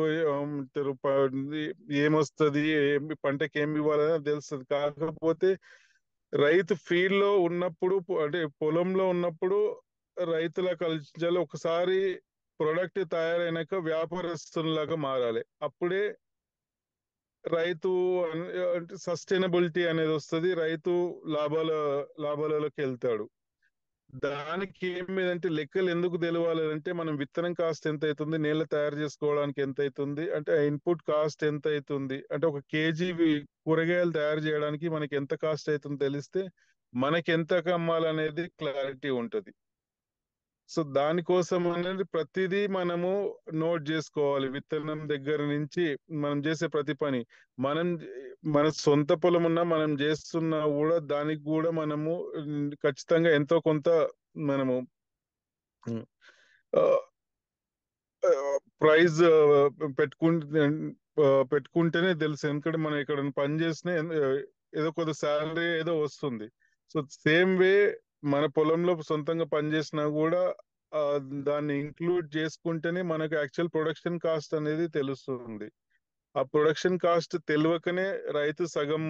C: ఏమొస్తుంది, పంటకి ఏమి ఇవ్వాలని తెలుస్తుంది. కాకపోతే రైతు ఫీల్డ్ లో ఉన్నప్పుడు అంటే పొలంలో ఉన్నప్పుడు రైతుల కల్చర్ ఒకసారి ప్రొడక్ట్ తయారైనాక వ్యాపారస్తులాగా మారాలి. అప్పుడే రైతు అంటే సస్టైనబిలిటీ అనేది వస్తుంది, రైతు లాభాలలోకి వెళ్తాడు. దానికి ఏమిదంటే లెక్కలు ఎందుకు తెలవాలి అంటే, మనం విత్తనం కాస్ట్ ఎంత అవుతుంది, నేల తయారు చేసుకోవడానికి ఎంత అవుతుంది, అంటే ఇన్పుట్ కాస్ట్ ఎంత అవుతుంది, అంటే ఒక కేజీ కూరగాయలు తయారు చేయడానికి మనకి ఎంత కాస్ట్ అవుతుంది తెలిస్తే మనకి ఎంత అమ్మాలనేది క్లారిటీ ఉంటుంది. సో దానికోసం అనేది ప్రతిదీ మనము నోట్ చేసుకోవాలి. విత్తనం దగ్గర నుంచి మనం చేసే ప్రతి పని, మనం మన సొంత పొలం ఉన్నా మనం చేస్తున్నా కూడా దానికి కూడా మనము ఖచ్చితంగా ఎంతో కొంత మనము ప్రైజ్ పెట్టుకుంటే పెట్టుకుంటేనే తెలుసు. ఎందుకంటే మనం ఇక్కడ పని చేసిన ఏదో కొంత శాలరీ ఏదో వస్తుంది. సో సేమ్ వే మన పొలంలో సొంతంగా పని చేసినా కూడా ఆ, దాన్ని ఇంక్లూడ్ చేసుకుంటేనే మనకు యాక్చువల్ ప్రొడక్షన్ కాస్ట్ అనేది తెలుస్తుంది. ఆ ప్రొడక్షన్ కాస్ట్ తెలియకనే రైతు సగం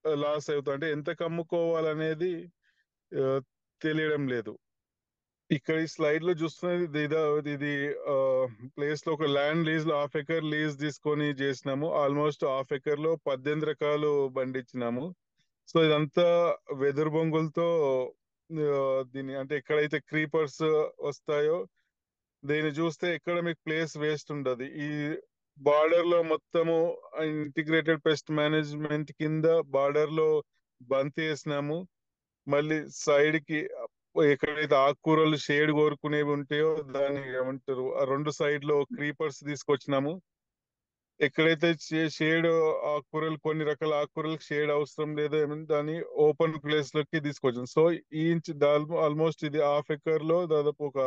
C: లాస్ అవుతుంది, అంటే ఎంత కమ్ముకోవాలనేది ఆ, తెలియడం లేదు. ఇక్కడ ఈ స్లైడ్ లో చూస్తున్నది ఇది ప్లేస్ లో ఒక ల్యాండ్ లీజ్ లో ½ ఎకర్ లీజ్ తీసుకొని చేసినాము. ఆల్మోస్ట్ ½ ఎకర్ లో 18 రకాలు పండించినాము. సో ఇదంతా వెదురు బొంగులతో దీని అంటే ఎక్కడైతే క్రీపర్స్ వస్తాయో దీన్ని చూస్తే ఎక్కడ మీకు ప్లేస్ వేస్ట్ ఉండదు. ఈ బార్డర్ లో మొత్తము ఇంటిగ్రేటెడ్ పెస్ట్ మేనేజ్మెంట్ కింద బార్డర్ లో బంతి వేసినాము. మళ్ళీ సైడ్ కి ఎక్కడైతే ఆకుకూరలు షేడ్ కోరుకునేవి ఉంటాయో దాన్ని ఏమంటారు, ఆ రెండు సైడ్ లో క్రీపర్స్ తీసుకొచ్చినాము. ఎక్కడైతే షేడ్ ఆకుకూరలు, కొన్ని రకాల ఆకుకూరలకు షేడ్ అవసరం లేదో దాన్ని ఓపెన్ ప్లేస్ లోకి తీసుకొచ్చాం. సో ఈ ఇంచ్ ఆల్మోస్ట్ ఇది ½ ఎకర్ లో దాదాపు ఒక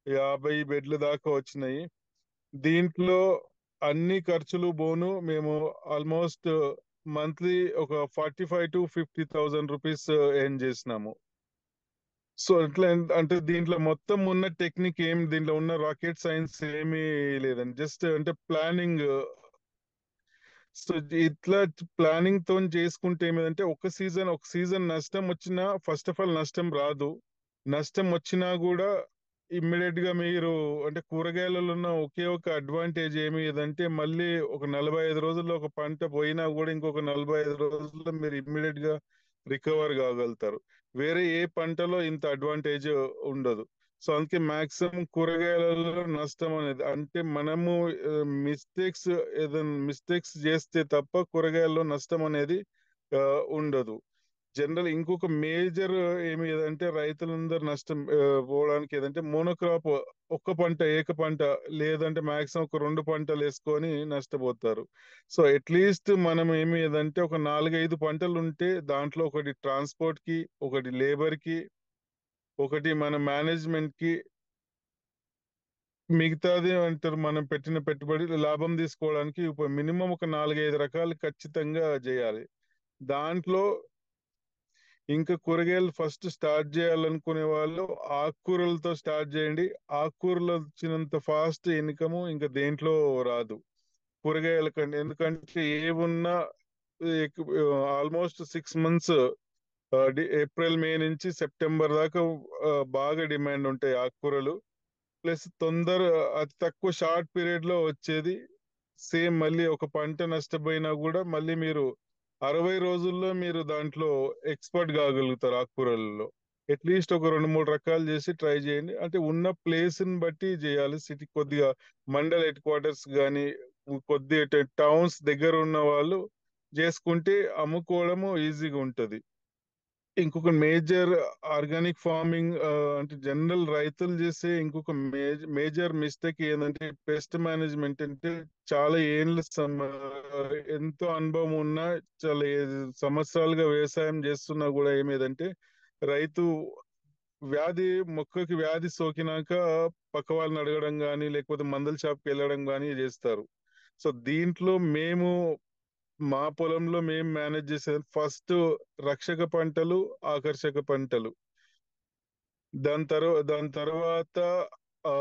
C: 50 బెడ్లు దాకా వచ్చినాయి. దీంట్లో అన్ని ఖర్చులు పోను మేము ఆల్మోస్ట్ మంత్లీ ఒక 45,000 to 50,000 రూపీస్ ఎర్న్ చేసినాము. సో ఎట్లా అంటే దీంట్లో మొత్తం ఉన్న టెక్నిక్ ఏం, దీంట్లో ఉన్న రాకెట్ సైన్స్ ఏమీ లేదండి, జస్ట్ అంటే ప్లానింగ్. సో ఇట్లా ప్లానింగ్ తో చేసుకుంటే ఏమిటంటే ఒక సీజన్ నష్టం వచ్చినా ఫస్ట్ ఆఫ్ ఆల్ నష్టం రాదు. నష్టం వచ్చినా కూడా ఇమ్మీడియట్ గా మీరు అంటే కూరగాయలలో ఉన్న ఒకే ఒక అడ్వాంటేజ్ ఏమి ఏదంటే, మళ్ళీ ఒక 45 రోజుల్లో ఒక పంట పోయినా కూడా ఇంకొక 45 రోజుల్లో మీరు ఇమ్మీడియట్ గా రికవర్ కాగలుగుతారు. వేరే ఏ పంటలో ఇంత అడ్వాంటేజ్ ఉండదు. సో అందుకే మాక్సిమం కూరగాయలలో నష్టం అనేది అంటే మనము మిస్టేక్స్ ఏదైనా మిస్టేక్స్ చేస్తే తప్ప కూరగాయల్లో నష్టం అనేది ఆ, ఉండదు. జనరల్ ఇంకొక మేజర్ ఏమి ఏదంటే రైతులందరూ నష్టం పోవడానికి ఏదంటే మోనోక్రాప్, ఒక్క పంట ఏక పంట, లేదంటే మాక్సిమం ఒక 2 పంటలు వేసుకొని నష్టపోతారు. సో అట్లీస్ట్ మనం ఏమి ఏదంటే ఒక 4-5 పంటలు ఉంటే దాంట్లో ఒకటి ట్రాన్స్పోర్ట్ కి, ఒకటి లేబర్ కి, ఒకటి మన మేనేజ్మెంట్ కి మిగతాది అంటారు మనం పెట్టిన పెట్టుబడి లాభం తీసుకోవడానికి మినిమం ఒక 4-5 రకాలు ఖచ్చితంగా చేయాలి. దాంట్లో ఇంకా కూరగాయలు ఫస్ట్ స్టార్ట్ చేయాలనుకునే వాళ్ళు ఆకుకూరలతో స్టార్ట్ చేయండి. ఆకుకూరలు వచ్చినంత ఫాస్ట్ ఇన్కమ్ ఇంకా దేంట్లో రాదు కూరగాయల కంటే. ఎందుకంటే ఏమున్నా ఆల్మోస్ట్ 6 months, ఏప్రిల్ మే నుంచి సెప్టెంబర్ దాకా బాగా డిమాండ్ ఉంటాయి ఆకుకూరలు. ప్లస్ అతి తక్కువ షార్ట్ పీరియడ్ లో వచ్చేది. సేమ్ మళ్ళీ ఒక పంట నష్టపోయినా కూడా మళ్ళీ మీరు 60 రోజుల్లో మీరు దాంట్లో ఎక్స్పర్ట్ కాగలుగుతారు ఆకుకూరలలో. అట్లీస్ట్ ఒక 2-3 రకాలు చేసి ట్రై చేయండి. అంటే ఉన్న ప్లేస్ ని బట్టి చేయాలి. సిటీ కొద్దిగా మండల్ హెడ్ క్వార్టర్స్ కానీ కొద్దిగా టౌన్స్ దగ్గర ఉన్న వాళ్ళు చేసుకుంటే అమ్ముకోవడము ఈజీగా ఉంటది. ఇంకొక మేజర్ ఆర్గానిక్ ఫార్మింగ్ అంటే జనరల్ రైతులు చేసే ఇంకొక మేజర్ మిస్టేక్ ఏంటంటే పెస్ట్ మేనేజ్మెంట్. అంటే చాలా ఎంతో అనుభవం ఉన్న చాలా సంవత్సరాలుగా వ్యవసాయం చేస్తున్నా కూడా ఏమేదంటే రైతు మొక్కకి వ్యాధి సోకినాక పక్క వాళ్ళని అడగడం కానీ లేకపోతే మందుల షాప్కి వెళ్ళడం కానీ చేస్తారు. సో దీంట్లో మా పొలంలో మేము మేనేజ్ చేసేది ఫస్ట్ రక్షక పంటలు, ఆకర్షక పంటలు. దాని తర్వాత ఆ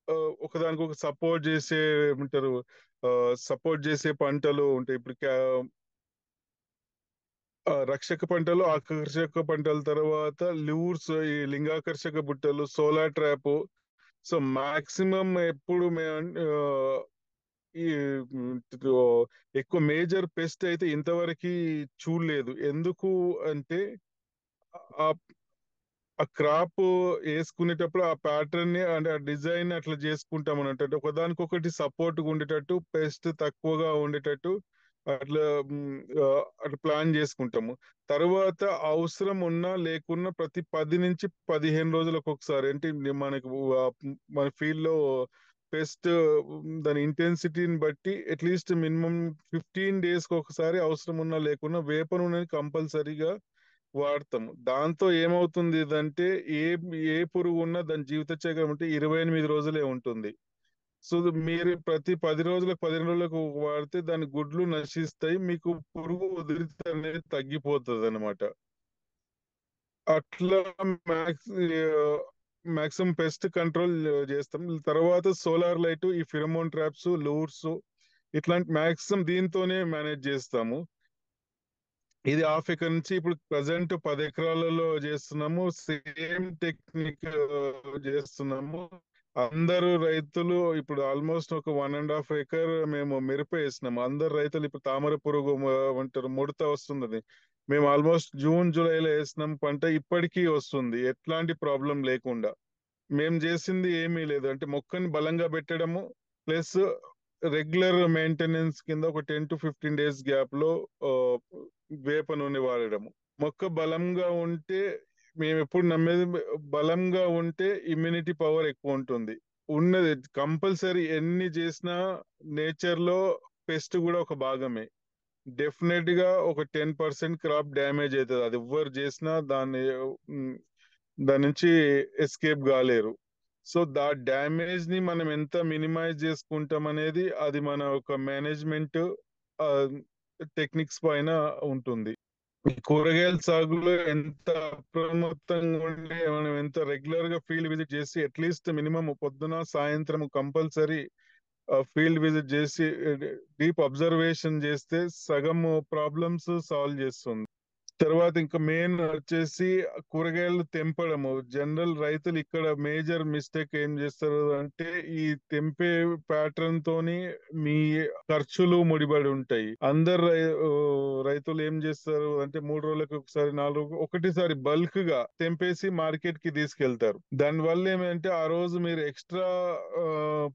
C: ఆ, ఒకదానికి ఒక సపోర్ట్ చేసే ఏమంటారు సపోర్ట్ చేసే పంటలు ఉంటాయి. ఇప్పుడు రక్షక పంటలు, ఆకర్షక పంటల తర్వాత ల్యూర్స్, ఈ లింగాకర్షక బుట్టలు, సోలార్ ట్రాప్. సో మాక్సిమం ఎప్పుడు ఈ మ్, ఎక్కువ మేజర్ పెస్ట్ అయితే ఇంతవరకు చూడలేదు. ఎందుకు అంటే ఆ ఆ క్రాప్ వేసుకునేటప్పుడు ఆ ప్యాటర్న్ ని అంటే ఆ డిజైన్ అట్లా చేసుకుంటాం అన్నట్టు. అంటే ఒకదానికొకటి సపోర్ట్ ఉండేటట్టు, పెస్ట్ తక్కువగా ఉండేటట్టు అట్లా అట్లా ప్లాన్ చేసుకుంటాము. తర్వాత అవసరం ఉన్నా లేకున్నా ప్రతి 10 నుంచి 15 రోజులకు ఒకసారి అంటే మనకు ఆ, మన ఫీల్డ్ లో పెస్ట్ దాని ఇంటెన్సిటీని బట్టి అట్లీస్ట్ మినిమం 15 days కి ఒకసారి అవసరం ఉన్నా లేకున్నా వేప నూనెని కంపల్సరీగా వాడతాము. దాంతో ఏమవుతుంది ఇదంటే ఏ ఏ పురుగు ఉన్నా దాని జీవిత చక్రం అంటే 28 రోజులే ఉంటుంది. సో మీరు ప్రతి 10 రోజులకు వాడితే దాని గుడ్లు నశిస్తాయి, మీకు పురుగు ఉధృతి అనేది తగ్గిపోతుంది అనమాట. అట్లా మాక్సిమం పెస్ట్ కంట్రోల్ చేస్తాం. తర్వాత సోలార్ లైట్, ఈ ఫిరమోన్ ట్రాప్స్, లూర్స్ ఇట్లాంటి మాక్సిమం దీంతోనే మేనేజ్ చేస్తాము. ఇది హాఫ్ ఎకర్ నుంచి ఇప్పుడు ప్రజెంట్ 10 ఎకరాలలో చేస్తున్నాము. సేమ్ టెక్నిక్ చేస్తున్నాము. అందరూ రైతులు ఇప్పుడు ఆల్మోస్ట్ ఒక 1.5 acre మేము మిరప వేసినాము. అందరు రైతులు ఇప్పుడు తామర పురుగు అంటారు, ముడత వస్తున్నది. మేము ఆల్మోస్ట్ జూన్ జూలైలో వేసినాం పంట, ఇప్పటికీ వస్తుంది ఎట్లాంటి ప్రాబ్లం లేకుండా. మేము చేసింది ఏమీ లేదు అంటే మొక్కని బలంగా పెట్టడము ప్లస్ రెగ్యులర్ మెయింటెనెన్స్ కింద ఒక 10 to 15 days గ్యాప్ లో ఆ, వేప నూనె వాడడము. మొక్క బలంగా ఉంటే మేము ఎప్పుడు నమ్మేది, బలంగా ఉంటే ఇమ్యూనిటీ పవర్ ఎక్కువ ఉంటుంది. ఉన్నది కంపల్సరీ ఎన్ని చేసినా నేచర్ లో పెస్ట్ కూడా ఒక భాగమే. డెఫినెట్ గా ఒక 10% క్రాప్ డ్యామేజ్ అవుతుంది. అది ఎవ్వరు చేసినా ఉమ్, దాని నుంచి ఎస్కేప్ కాలేరు. సో డ్యామేజ్ ని మనం ఎంత మినిమైజ్ చేసుకుంటాం అనేది అది మన ఒక మేనేజ్మెంట్ టెక్నిక్స్ పైన ఉంటుంది. ఈ కూరగాయల సాగులో ఎంత అప్రమత్తంగా ఉండి మనం ఎంత రెగ్యులర్ గా ఫీల్డ్ విజిట్ చేసి అట్లీస్ట్ మినిమం పొద్దున సాయంత్రం కంపల్సరీ ఫీల్డ్ విజిట్ చేసి డీప్ అబ్జర్వేషన్ చేస్తే సగం ప్రాబ్లమ్స్ సాల్వ్ చేస్తుంది. తర్వాత ఇంకా మెయిన్ వచ్చేసి కూరగాయలు తెంపడము. జనరల్ రైతులు ఇక్కడ మేజర్ మిస్టేక్ ఏం చేస్తారు అంటే ఈ తెంపే ప్యాటర్న్ తోని మీ ఖర్చులు ముడిపడి ఉంటాయి. రైతులు ఏం చేస్తారు అంటే 3 రోజులకు ఒకసారి 4 ఒకటిసారి బల్క్ గా తెంపేసి మార్కెట్ కి తీసుకెళ్తారు. దానివల్ల ఏమంటే ఆ రోజు మీరు ఎక్స్ట్రా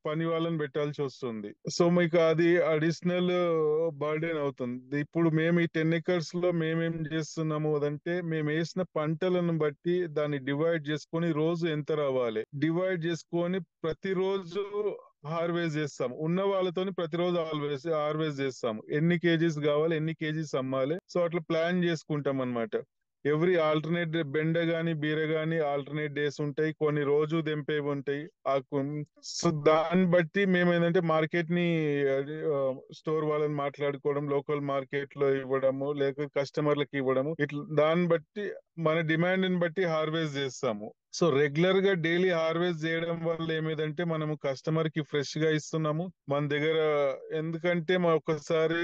C: పని వాళ్ళని పెట్టాల్సి వస్తుంది. సో మీకు అది అడిషనల్ బర్డెన్ అవుతుంది. ఇప్పుడు మేము ఈ 10 acres లో మేమేం చేస్తున్నాము అదంటే మేము వేసిన పంటలను బట్టి దాన్ని డివైడ్ చేసుకొని రోజు ఎంత రావాలి డివైడ్ చేసుకొని ప్రతిరోజు హార్వెస్ట్ చేస్తాం. ఉన్న వాళ్ళతోని ప్రతిరోజు హార్వెస్ట్ చేస్తాము. ఎన్ని కేజీస్ కావాలి, ఎన్ని కేజీస్ అమ్మాలి, సో అట్లా ప్లాన్ చేసుకుంటాం అన్నమాట. ఎవ్రీ ఆల్టర్నేట్ బెండ గాని బీర గాని ఆల్టర్నేట్ డేస్ ఉంటాయి, కొన్ని రోజు తెంపేవి ఉంటాయి. సో దాన్ని బట్టి మేము ఏంటంటే మార్కెట్ ని స్టోర్ వాళ్ళని మాట్లాడుకోవడం, లోకల్ మార్కెట్ లో ఇవ్వడము, లేక కస్టమర్లకు ఇవ్వడము, ఇట్లా దాన్ని బట్టి మన డిమాండ్ ని బట్టి హార్వెస్ట్ చేస్తాము. సో రెగ్యులర్ గా డైలీ హార్వెస్ట్ చేయడం వల్ల ఏమిటంటే మనము కస్టమర్ కి ఫ్రెష్ గా ఇస్తున్నాము మన దగ్గర. ఎందుకంటే ఒక్కసారి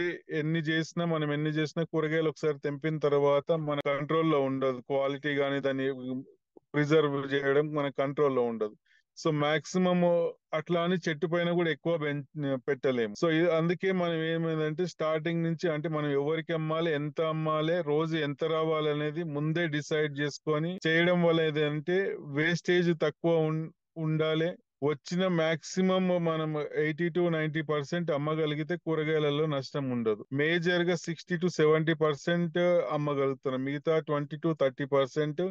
C: మనం ఎన్ని చేసినా కూరగాయలు ఒకసారి తెంపిన తర్వాత మన కంట్రోల్లో ఉండదు, క్వాలిటీ కానీ దాన్ని ప్రిజర్వ్ చేయడం మన కంట్రోల్లో ఉండదు. సో మాక్సిమం అట్లా అని చెట్టు పైన కూడా ఎక్కువ పెట్టలేము. సో అందుకే మనం ఏమైందంటే స్టార్టింగ్ నుంచి అంటే మనం ఎవరికి అమ్మాలి, ఎంత అమ్మాలి, రోజు ఎంత రావాలి అనేది ముందే డిసైడ్ చేసుకొని చేయడం వల్ల ఏదంటే వేస్టేజ్ తక్కువ ఉండాలి. వచ్చిన మాక్సిమం మనం 80 to 90% అమ్మగలిగితే కూరగాయలలో నష్టం ఉండదు. మేజర్ గా 60 to 70% అమ్మగలుగుతున్నాం, మిగతా 20 to 30%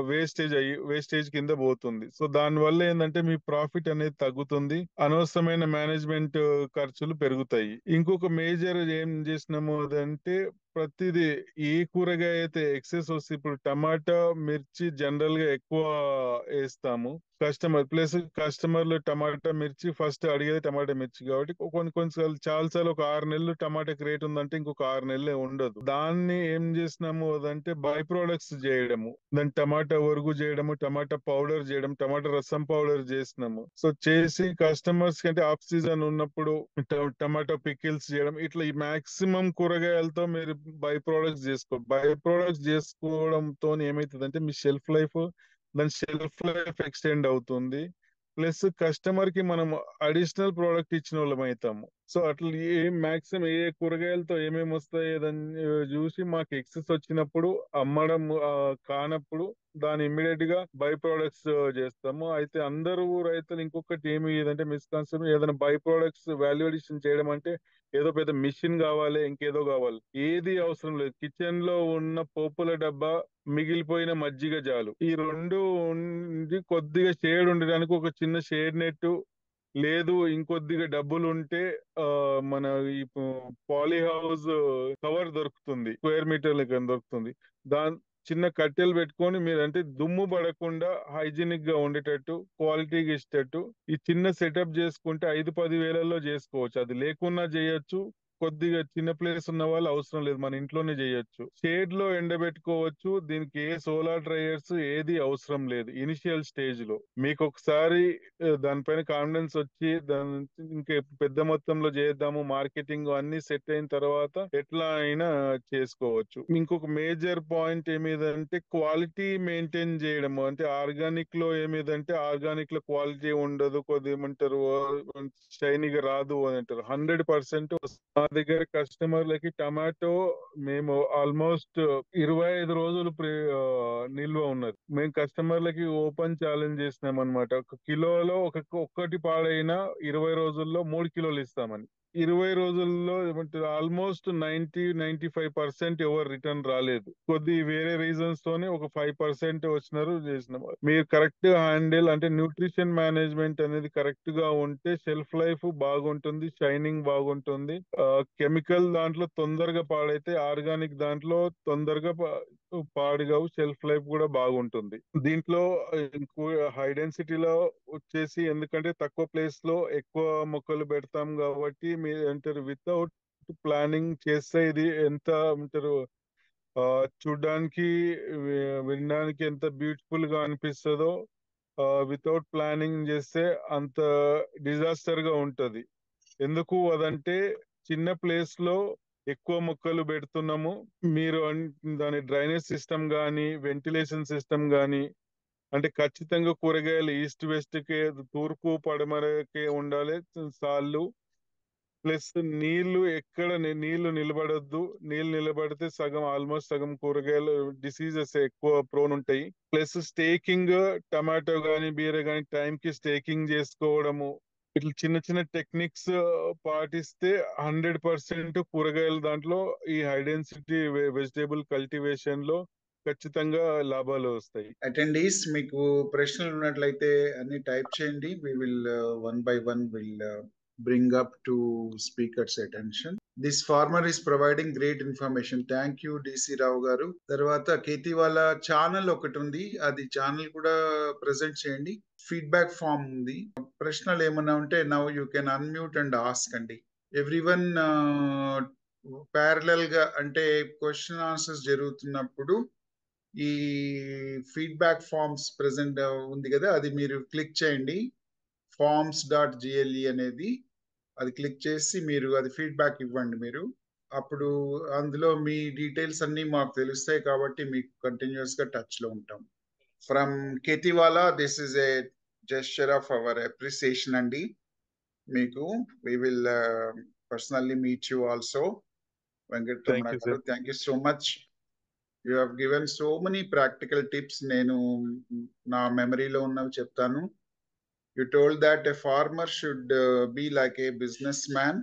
C: వేస్టేజ్ కింద పోతుంది. సో దాని వల్ల ఏంటంటే మీ ప్రాఫిట్ అనేది తగ్గుతుంది, అనవసరమైన మేనేజ్మెంట్ ఖర్చులు పెరుగుతాయి. ఇంకొక మేజర్ ఏం చేసినాము అదంటే ప్రతిదీ ఏ కూరగాయ అయితే ఎక్సెస్ వస్తే, ఇప్పుడు టమాటా మిర్చి జనరల్ గా ఎక్కువ వేస్తాము. కస్టమర్లు టమాటా మిర్చి ఫస్ట్ అడిగేది టమాటా మిర్చి కాబట్టి కొన్నిసార్లు చాలాసార్లు ఒక 6 నెలలు టమాటాకి రేట్ ఉందంటే ఇంకొక 6 నెలలే ఉండదు. దాన్ని ఏం చేసినాము అదంటే బై ప్రొడక్ట్స్ చేయడము, దాన్ని టమాటా ఒరుగు చేయడము, టమాటా పౌడర్ చేయడం, టమాటా రసం పౌడర్ చేసినాము. సో చేసి కస్టమర్స్ కంటే ఆఫ్ సీజన్ ఉన్నప్పుడు టమాటా పికిల్స్ చేయడం, ఇట్లా ఈ మాక్సిమం కూరగాయలతో మీరు బై ప్రొడక్ట్స్ చేసుకోవడంతో ఏమైతుందంటే మీ దాని షెల్ఫ్ లైఫ్ ఎక్స్టెండ్ అవుతుంది. ప్లస్ కస్టమర్ కి మనం అడిషనల్ ప్రోడక్ట్ ఇచ్చిన వాళ్ళం అవుతాము. సో అట్లా మాక్సిమం ఏ కూరగాయలతో ఏమేమి వస్తాయి దాన్ని చూసి మాకు ఎక్సెస్ వచ్చినప్పుడు అమ్మడం కానప్పుడు దాన్ని ఇమ్మీడియట్ గా బై ప్రొడక్ట్స్ చేస్తాము. అయితే అందరూ రైతులు ఇంకొకటి ఏమి ఏదంటే మిస్కన్సెప్షన్, ఏదైనా బై ప్రొడక్ట్స్ వాల్యూ అడిషన్ చేయడం అంటే ఏదో పెద్ద మిషన్ కావాలి, ఇంకేదో కావాలి, ఏది అవసరం లేదు. కిచెన్ లో ఉన్న పోపుల డబ్బా, మిగిలిపోయిన మజ్జిగ జాలు, ఈ రెండు ఉండి కొద్దిగా షేడ్ ఉండడానికి ఒక చిన్న షేడ్ నెట్, లేదు ఇంకొద్దిగా డబ్బులు ఉంటే మన ఈ పాలీ హౌస్ కవర్ దొరుకుతుంది, స్క్వేర్ మీటర్ లెక్క దొరుకుతుంది. దాని చిన్న కట్టెలు పెట్టుకొని మీరు అంటే దుమ్ము పడకుండా హైజీనిక్ గా ఉండేటట్టు క్వాలిటీగా ఇచ్చేటట్టు ఈ చిన్న సెటప్ చేసుకుంటే 5-10 వేలలో చేసుకోవచ్చు. అది లేకున్నా చేయొచ్చు, కొద్దిగా చిన్న ప్లేస్ ఉన్న వాళ్ళు అవసరం లేదు, మన ఇంట్లోనే చేయొచ్చు. షేడ్ లో ఎండబెట్టుకోవచ్చు. దీనికి ఏ సోలార్ డ్రైయర్స్ ఏది అవసరం లేదు. ఇనిషియల్ స్టేజ్ లో మీకు ఒకసారి దానిపైన కాన్ఫిడెన్స్ వచ్చి దాని ఇంకా పెద్ద మొత్తంలో చేద్దాము, మార్కెటింగ్ అన్ని సెట్ అయిన తర్వాత ఎట్లా అయినా చేసుకోవచ్చు. ఇంకొక మేజర్ పాయింట్ ఏమిదంటే క్వాలిటీ మెయింటైన్ చేయడము. అంటే ఆర్గానిక్ లో ఏమిదంటే ఆర్గానిక్ లో క్వాలిటీ ఉండదు, కొద్ది ఏమంటారు షైనీగా రాదు అని అంటారు. 100% మా దగ్గర కస్టమర్లకి టమాటో మేము ఆల్మోస్ట్ 25 రోజులు నిల్వ ఉన్నది. మేము కస్టమర్లకి ఓపెన్ ఛాలెంజ్ చేసినాం అనమాట. ఒక కిలోలో ఒక్కటి పాడైనా 20 రోజుల్లో 3 కిలోలు ఇస్తామని. 20 రోజుల్లో ఏమంటారు ఆల్మోస్ట్ 90-95% ఎవరు రిటర్న్ రాలేదు. కొద్ది వేరే రీజన్స్ తోనే ఒక 5% వచ్చినారు చేసినాం. మీరు కరెక్ట్ హ్యాండిల్ అంటే న్యూట్రిషన్ మేనేజ్మెంట్ అనేది కరెక్ట్ గా ఉంటే షెల్ఫ్ లైఫ్ బాగుంటుంది, షైనింగ్ బాగుంటుంది. కెమికల్ దాంట్లో తొందరగా పాడైతే, ఆర్గానిక్ దాంట్లో తొందరగా పాడుగావు, షెల్ఫ్ లైఫ్ కూడా బాగుంటుంది. దీంట్లో హై డెన్సిటీలో వచ్చేసి ఎందుకంటే తక్కువ ప్లేస్ లో ఎక్కువ మొక్కలు పెడతాం కాబట్టి మీరు అంటారు వితౌట్ ప్లానింగ్ చేస్తే ఇది ఎంత అంటారు చూడడానికి వినడానికి ఎంత బ్యూటిఫుల్ గా అనిపిస్తుందో, వితౌట్ ప్లానింగ్ చేస్తే అంత డిజాస్టర్ గా ఉంటది. ఎందుకు అదంటే చిన్న ప్లేస్ లో ఎక్కువ మొక్కలు పెడుతున్నాము. మీరు దాని డ్రైనేజ్ సిస్టమ్ గానీ, వెంటిలేషన్ సిస్టమ్ గానీ, అంటే ఖచ్చితంగా కూరగాయలు ఈస్ట్ వెస్ట్ కే, తూర్పు పడమరకే ఉండాలి సాళ్ళు. ప్లస్ నీళ్లు నిలబడొద్దు. నీళ్లు నిలబడితే ఆల్మోస్ట్ సగం కూరగాయలు డిసీజెస్ ఎక్కువ ప్రోన్ ఉంటాయి. ప్లస్ స్టేకింగ్, టమాటో గానీ బీర గానీ టైం కి స్టేకింగ్ చేసుకోవడము, ఇట్లా చిన్న చిన్న టెక్నిక్స్ పాటిస్తే 100% కూరగాయల దాంట్లో ఈ హై డెన్సిటీ వెజిటేబుల్ కల్టివేషన్ లో ఖచ్చితంగా లాభాలు వస్తాయి.
B: అటెండీస్ మీకు ప్రశ్నలు ఉన్నట్లయితే అన్ని టైప్ చేయండి. We will one by one will bring up to speaker's attention. This farmer is providing great information. Thank you, DC Rao garu. తర్వాత కేతి వాళ్ళ ఛానల్ ఒకటి ఉంది, అది ఛానల్ కూడా ప్రెజెంట్ చేయండి. ఫీడ్బ్యాక్ ఫామ్ ఉంది. ప్రశ్నలు ఏమన్నా ఉంటే now you can unmute and ask అండి. ఎవ్రీవన్ ప్యారలల్ గా అంటే క్వశ్చన్ ఆన్సర్స్ జరుగుతున్నప్పుడు ఈ ఫీడ్బ్యాక్ ఫార్మ్స్ ప్రెజెంట్ ఉంది కదా, అది మీరు క్లిక్ చేయండి. forms.gle అనేది అది క్లిక్ చేసి మీరు అది ఫీడ్బ్యాక్ ఇవ్వండి. మీరు అప్పుడు అందులో మీ డీటెయిల్స్ అన్ని మాకు తెలుస్తాయి కాబట్టి మీకు కంటిన్యూస్ గా టచ్ లో ఉంటాం. From Kethiwala, this is a gesture of our appreciation అండి. మీకు we will personally meet you also. Venkataramana గారు, thank you so much. You have given so many practical tips. నేను నా మెమరీలో ఉన్నవి చెప్తాను. You told that a farmer should be like a businessman.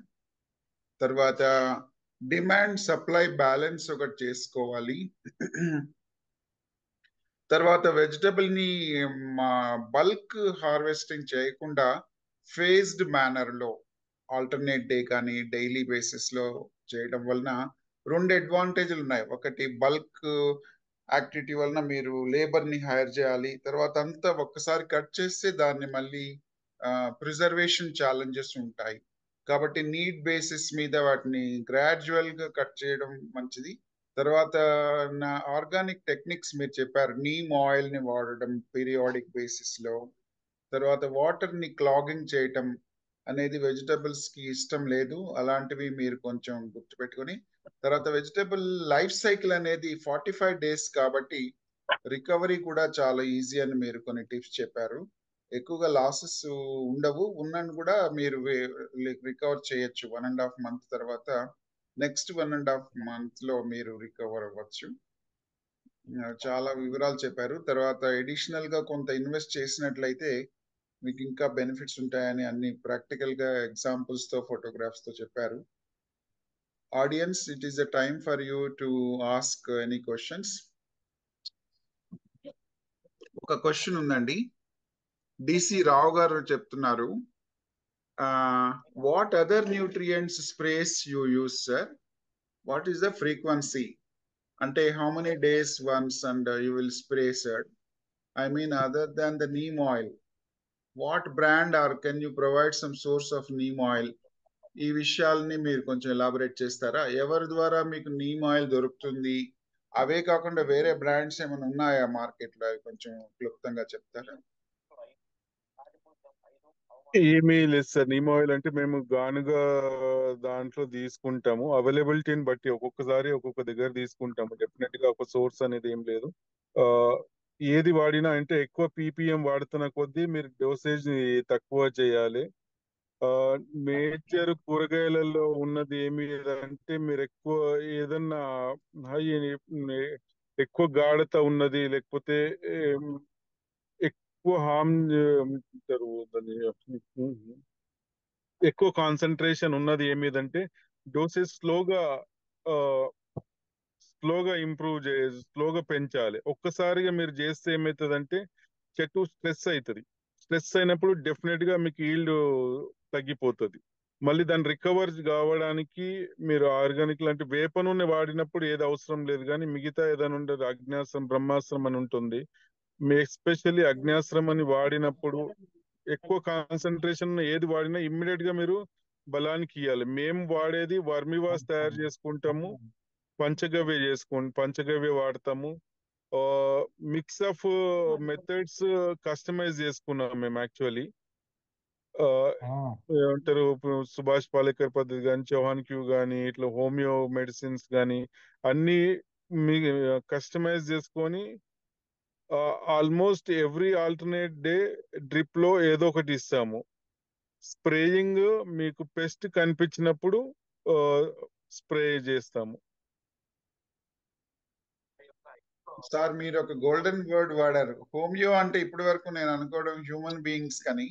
B: తర్వాత demand supply balance ఒకటి చేసుకోవాలి. తర్వాత వెజిటబుల్ ని బల్క్ హార్వెస్టింగ్ చేయకుండా ఫేజ్డ్ మేనర్ లో ఆల్టర్నేట్ డే కానీ డైలీ బేసిస్ లో చేయడం వలన రెండు అడ్వాంటేజ్లు ఉన్నాయి. ఒకటి బల్క్ యాక్టివిటీ వలన మీరు లేబర్ ని హైర్ చేయాలి, తర్వాత అంతా ఒక్కసారి కట్ చేస్తే దాన్ని మళ్ళీ ప్రిజర్వేషన్ ఛాలెంజెస్ ఉంటాయి. కాబట్టి నీడ్ బేసిస్ మీద వాటిని గ్రాడ్యువల్ గా కట్ చేయడం మంచిది. తర్వాత నా ఆర్గానిక్ టెక్నిక్స్ మీరు చెప్పారు, నీమ్ ఆయిల్ ని వాడడం పీరియాడిక్ బేసిస్ లో. తర్వాత వాటర్ ని క్లాగింగ్ చేయటం అనేది వెజిటబుల్స్ కి ఇష్టం లేదు, అలాంటివి మీరు కొంచెం గుర్తుపెట్టుకొని. తర్వాత వెజిటబుల్ లైఫ్ సైకిల్ అనేది 45 days కాబట్టి రికవరీ కూడా చాలా ఈజీ అని మీరు కొన్ని టిప్స్ చెప్పారు. ఎక్కువగా లాసెస్ ఉండవు, ఉన్నను కూడా మీరు రికవర్ చేయొచ్చు. 1.5 month తర్వాత నెక్స్ట్ 1.5 month లో మీరు రికవర్ అవ్వచ్చు. చాలా వివరాలు చెప్పారు. తర్వాత ఎడిషనల్ గా కొంత ఇన్వెస్ట్ చేసినట్లయితే మీకు ఇంకా బెనిఫిట్స్ ఉంటాయని అన్ని ప్రాక్టికల్ గా ఎగ్జాంపుల్స్ తో ఫోటోగ్రాఫ్స్ తో చెప్పారు. Audience, it is a time for you to ask any questions. ఒక క్వశ్చన్ ఉందండి. డిసి రావు గారు చెప్తున్నారు, what other nutrients sprays you use sir, what is the frequency, అంటే how many days once and you will spray sir, I mean other than the neem oil, what brand are can you provide some source of neem oil. ఈ విషయాలని మీరు కొంచెం elaborate చేస్తారా? ఎవరి ద్వారా మీకు neem oil దొరుకుతుంది? అవే కాకుండా వేరే బ్రాండ్స్ ఏమైనా ఉన్నాయా మార్కెట్ లో? అవి కొంచెం క్లుప్తంగా చెప్తారా?
C: ఏమీ లేదు సార్. నీమ్ ఆయిల్ అంటే మేము గానుగా దాంట్లో తీసుకుంటాము, అవైలబిలిటీని బట్టి ఒక్కొక్కసారి ఒక్కొక్క దగ్గర తీసుకుంటాము. డెఫినెట్ గా ఒక సోర్స్ అనేది ఏం లేదు. ఏది వాడినా అంటే ఎక్కువ పీపీఎం వాడుతున్న కొద్దీ మీరు డోసేజ్ తక్కువ చేయాలి. మేజర్ కూరగాయలలో ఉన్నది ఏమి అంటే మీరు ఎక్కువ ఏదన్నా హై ఎక్కువ గాఢత ఉన్నది, లేకపోతే ఎక్కువ హార్మ్ ఎక్కువ కాన్సన్ట్రేషన్ ఉన్నది ఏమిదంటే డోసెస్ స్లోగా ఇంప్రూవ్ స్లోగా పెంచాలి. ఒక్కసారిగా మీరు చేస్తే ఏమవుతుందంటే చెట్టు స్ట్రెస్ అవుతుంది. స్ట్రెస్ అయినప్పుడు డెఫినెట్ గా మీకు ఈల్డ్ తగ్గిపోతుంది. మళ్ళీ దాన్ని రికవర్ కావడానికి మీరు ఆర్గానిక్ లాంటి వేప నూనె వాడినప్పుడు ఏది అవసరం లేదు, కానీ మిగతా ఏదైనా ఉండదు. అగ్న్యాస్త్రం, బ్రహ్మాస్త్రం అని ఉంటుంది. ఎస్పెషల్లీ అగ్న్యాస్త్రం అని వాడినప్పుడు ఎక్కువ కాన్సన్ట్రేషన్ ఏది వాడినా ఇమ్మీడియట్ గా మీరు బలానికి ఇవ్వాలి. మేము వాడేది వర్మివాస్ తయారు చేసుకుంటాము, పంచగవ్య వాడతాము. మిక్స్ ఆఫ్ మెథడ్స్ కస్టమైజ్ చేసుకున్నాం మేము యాక్చువల్లీ. ఏమంటారు, సుభాష్ పాలేకర్ పద్ధతి కానీ, చౌహాన్ క్యూ కానీ, ఇట్లా హోమియో మెడిసిన్స్ కానీ అన్ని కస్టమైజ్ చేసుకొని almost every alternate day drip లో ఏదో ఒకటి ఇస్తాము. స్ప్రేయింగ్ మీకు పెస్ట్ కనిపించినప్పుడు స్ప్రే చేస్తాము.
B: సార్, మీరు ఒక గోల్డెన్ వర్డ్ వాడారు, హోమియో. అంటే ఇప్పటి వరకు నేను అనుకోవడం హ్యూమన్ బీయింగ్స్ కానీ,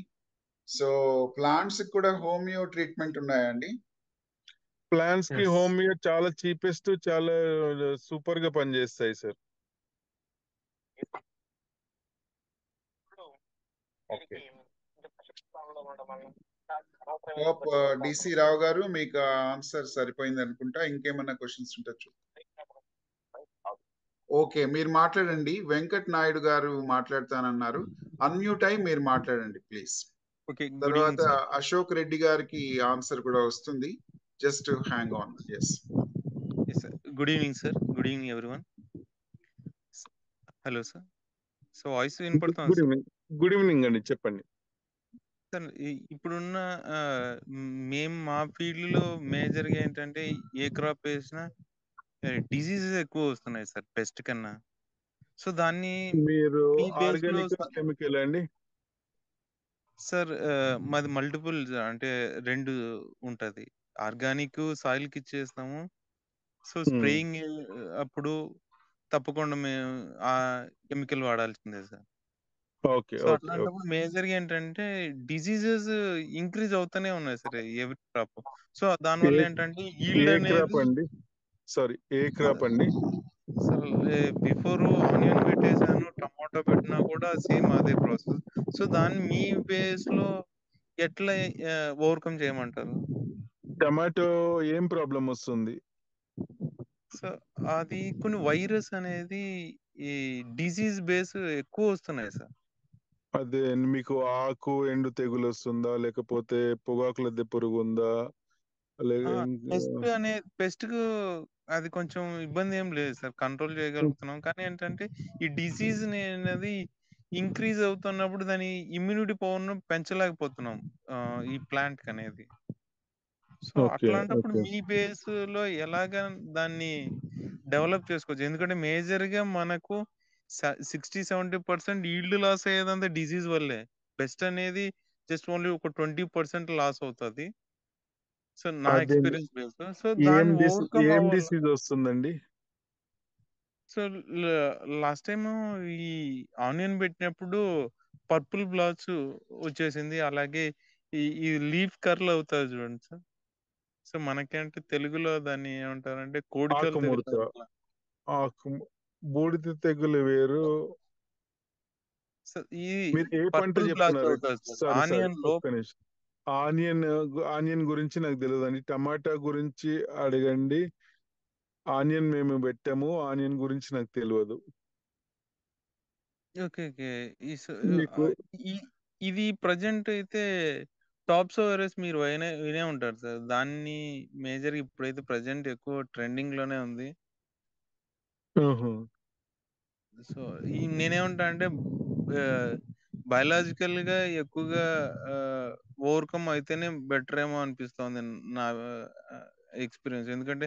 B: సో ప్లాంట్స్ కూడా హోమియో ట్రీట్మెంట్ ఉన్నాయండి?
C: ప్లాంట్స్ కి హోమియో చాలా చీపెస్ట్, చాలా సూపర్ గా పనిచేస్తాయి sir.
B: Okay. Hope DC Rao గారు మీకు ఆన్సర్ సరిపోయింది అనుకుంటా. ఇంకేమన్నా క్వశ్చన్స్ ఉండొచ్చు. ఓకే, మీరు మాట్లాడండి. వెంకట్ నాయుడు గారు మాట్లాడతానన్నారు. అన్మ్యూట్ అయి మీరు మాట్లాడండి ప్లీజ్.
D: ఓకే, గుడ్
B: తర్వాత
D: ఈవినింగ్ సార్.
B: అశోక్ రెడ్డి గారికి ఆన్సర్ కూడా వస్తుంది. Just hang on. Yes
D: good evening sir. Good evening everyone. Hello sir. So voice వినపడుతుంది
C: good
D: sir?
C: Evening. Good evening అండి, చెప్పండి.
D: సార్ ఇప్పుడున్న మేము మా ఫీల్డ్ లో మేజర్ గా ఏంటంటే ఏ క్రాప్ వేసినా డిసీజెస్ ఎక్కువ వస్తున్నాయి సార్ పెస్ట్ కన్నా. సో దాన్ని
C: మీరు
D: మీ బేస్ లో
C: ఆర్గానిక్ కెమికల్ అండి?
D: సార్ మాది మల్టిపుల్ అంటే 2 ఉంటది. ఆర్గానిక్ సాయిల్ కి ఇచ్చేస్తాము. సో స్ప్రేయింగ్ అప్పుడు తప్పకుండా మేము ఆ కెమికల్ వాడాల్సిందే sir.
C: Okay
D: so
C: okay okay.
D: అట్లాంటప్పుడు మేజర్ గా ఏంటంటే డిసీజెస్ ఇంక్రీజ్ అవుతూనే ఉన్నాయి సార్ ఎవరి క్రాప్. సో దానివల్ల ఏంటంటే ఈల్డ్
C: ఏ క్రాప్
D: అనేది
C: అండి? సారీ, ఏ క్రాప్ అండి?
D: అసలు బిఫోర్ ఆనియన్ పెట్టేసాను, టమాటో పెట్టినా కూడా సేమ్ అదే ప్రాసెస్. సో దాన్ని మీ బేస్ లో ఎట్లా ఓవర్కమ్ చేయమంటారు?
C: టమాటో ఏం ప్రాబ్లం వస్తుంది?
D: సో అది కొన్ని వైరస్ అనేది ఈ డిసీజ్ బేస్ ఎక్కువ వస్తున్నాయి సార్.
C: అదే మీకు ఆకు ఎండు తెగులు వస్తుందా, లేకపోతే పొగాకు లద్దె పురుగు ఉందా?
D: పెస్ట్ కు అది కొంచెం ఇబ్బంది ఏం లేదు సార్, కంట్రోల్ చేయగలుగుతున్నాం. కానీ ఏంటంటే ఈ డిసీజ్ అనేది ఇంక్రీజ్ అవుతున్నప్పుడు దాని ఇమ్యూనిటీ పవర్ ను పెంచలేకపోతున్నాం ఈ ప్లాంట్ అనేది. సో
C: ఓకే
D: అట్లాంటప్పుడు
C: ఓకే.
D: మీ బేస్ లో ఎలాగా దాన్ని డెవలప్ చేసుకోవచ్చు? ఎందుకంటే మేజర్ గా మనకు 60-70% ఈల్డ్ లాస్ అయ్యేదంతా డిసీజ్ వల్లే. బెస్ట్ అనేది జస్ట్ ఓన్లీ ఒక 20% లాస్ అవుతుంది. సో నా
C: అదే
D: ఎక్స్పీరియన్స్ బేస్. సో దాన్ని ఓవర్కమ్
C: ఏం
D: అవ్వాలి.
C: డిసీజ్ వస్తుందండి?
D: సో లాస్ట్ టైం ఈ ఆనియన్ పెట్టినప్పుడు పర్పుల్ బ్లాట్స్ వచ్చేసింది. అలాగే ఈ లీఫ్ కర్ల్ అవుతుంది చూడండి సార్. సో మనకేంటే తెలుగులో దాన్ని ఏమంటారంటే కోడికలు
C: ఆకుముడత,
D: తెగులు.
C: ఆకు బూడిద తెగులు వేరు.
D: సో ఈ
C: మీరు ఏ పంట
D: పర్పుల్ బ్లాట్స్
C: చెప్తున్నారు?
D: అవుతుంది సార్
C: సారీ సారీ,
D: ఆనియన్ లో.
C: ఒక్క నిమిషం. ఆనియన్ ఆనియన్ గురించి నాకు తెలియదండి. టమాటా గురించి అడగండి. ఆనియన్ మేము పెట్టాము, ఆనియన్ గురించి నాకు తెలియదు.
D: Okay okay.
C: మీకు
D: ఇది ప్రజెంట్ అయితే టాప్స్ వైరస్ మీరు వినే ఉంటారు సార్. దాన్ని మేజర్ ఇప్పుడైతే ప్రజెంట్ ఎక్కువ ట్రెండింగ్ లోనే ఉంది.
C: ఆహా.
D: సో నేనేమంటా అంటే బయలాజికల్ గా ఎక్కువగా ఓవర్కమ్ అయితేనే బెటర్ ఏమో అనిపిస్తుంది నా ఎక్స్పీరియన్స్. ఎందుకంటే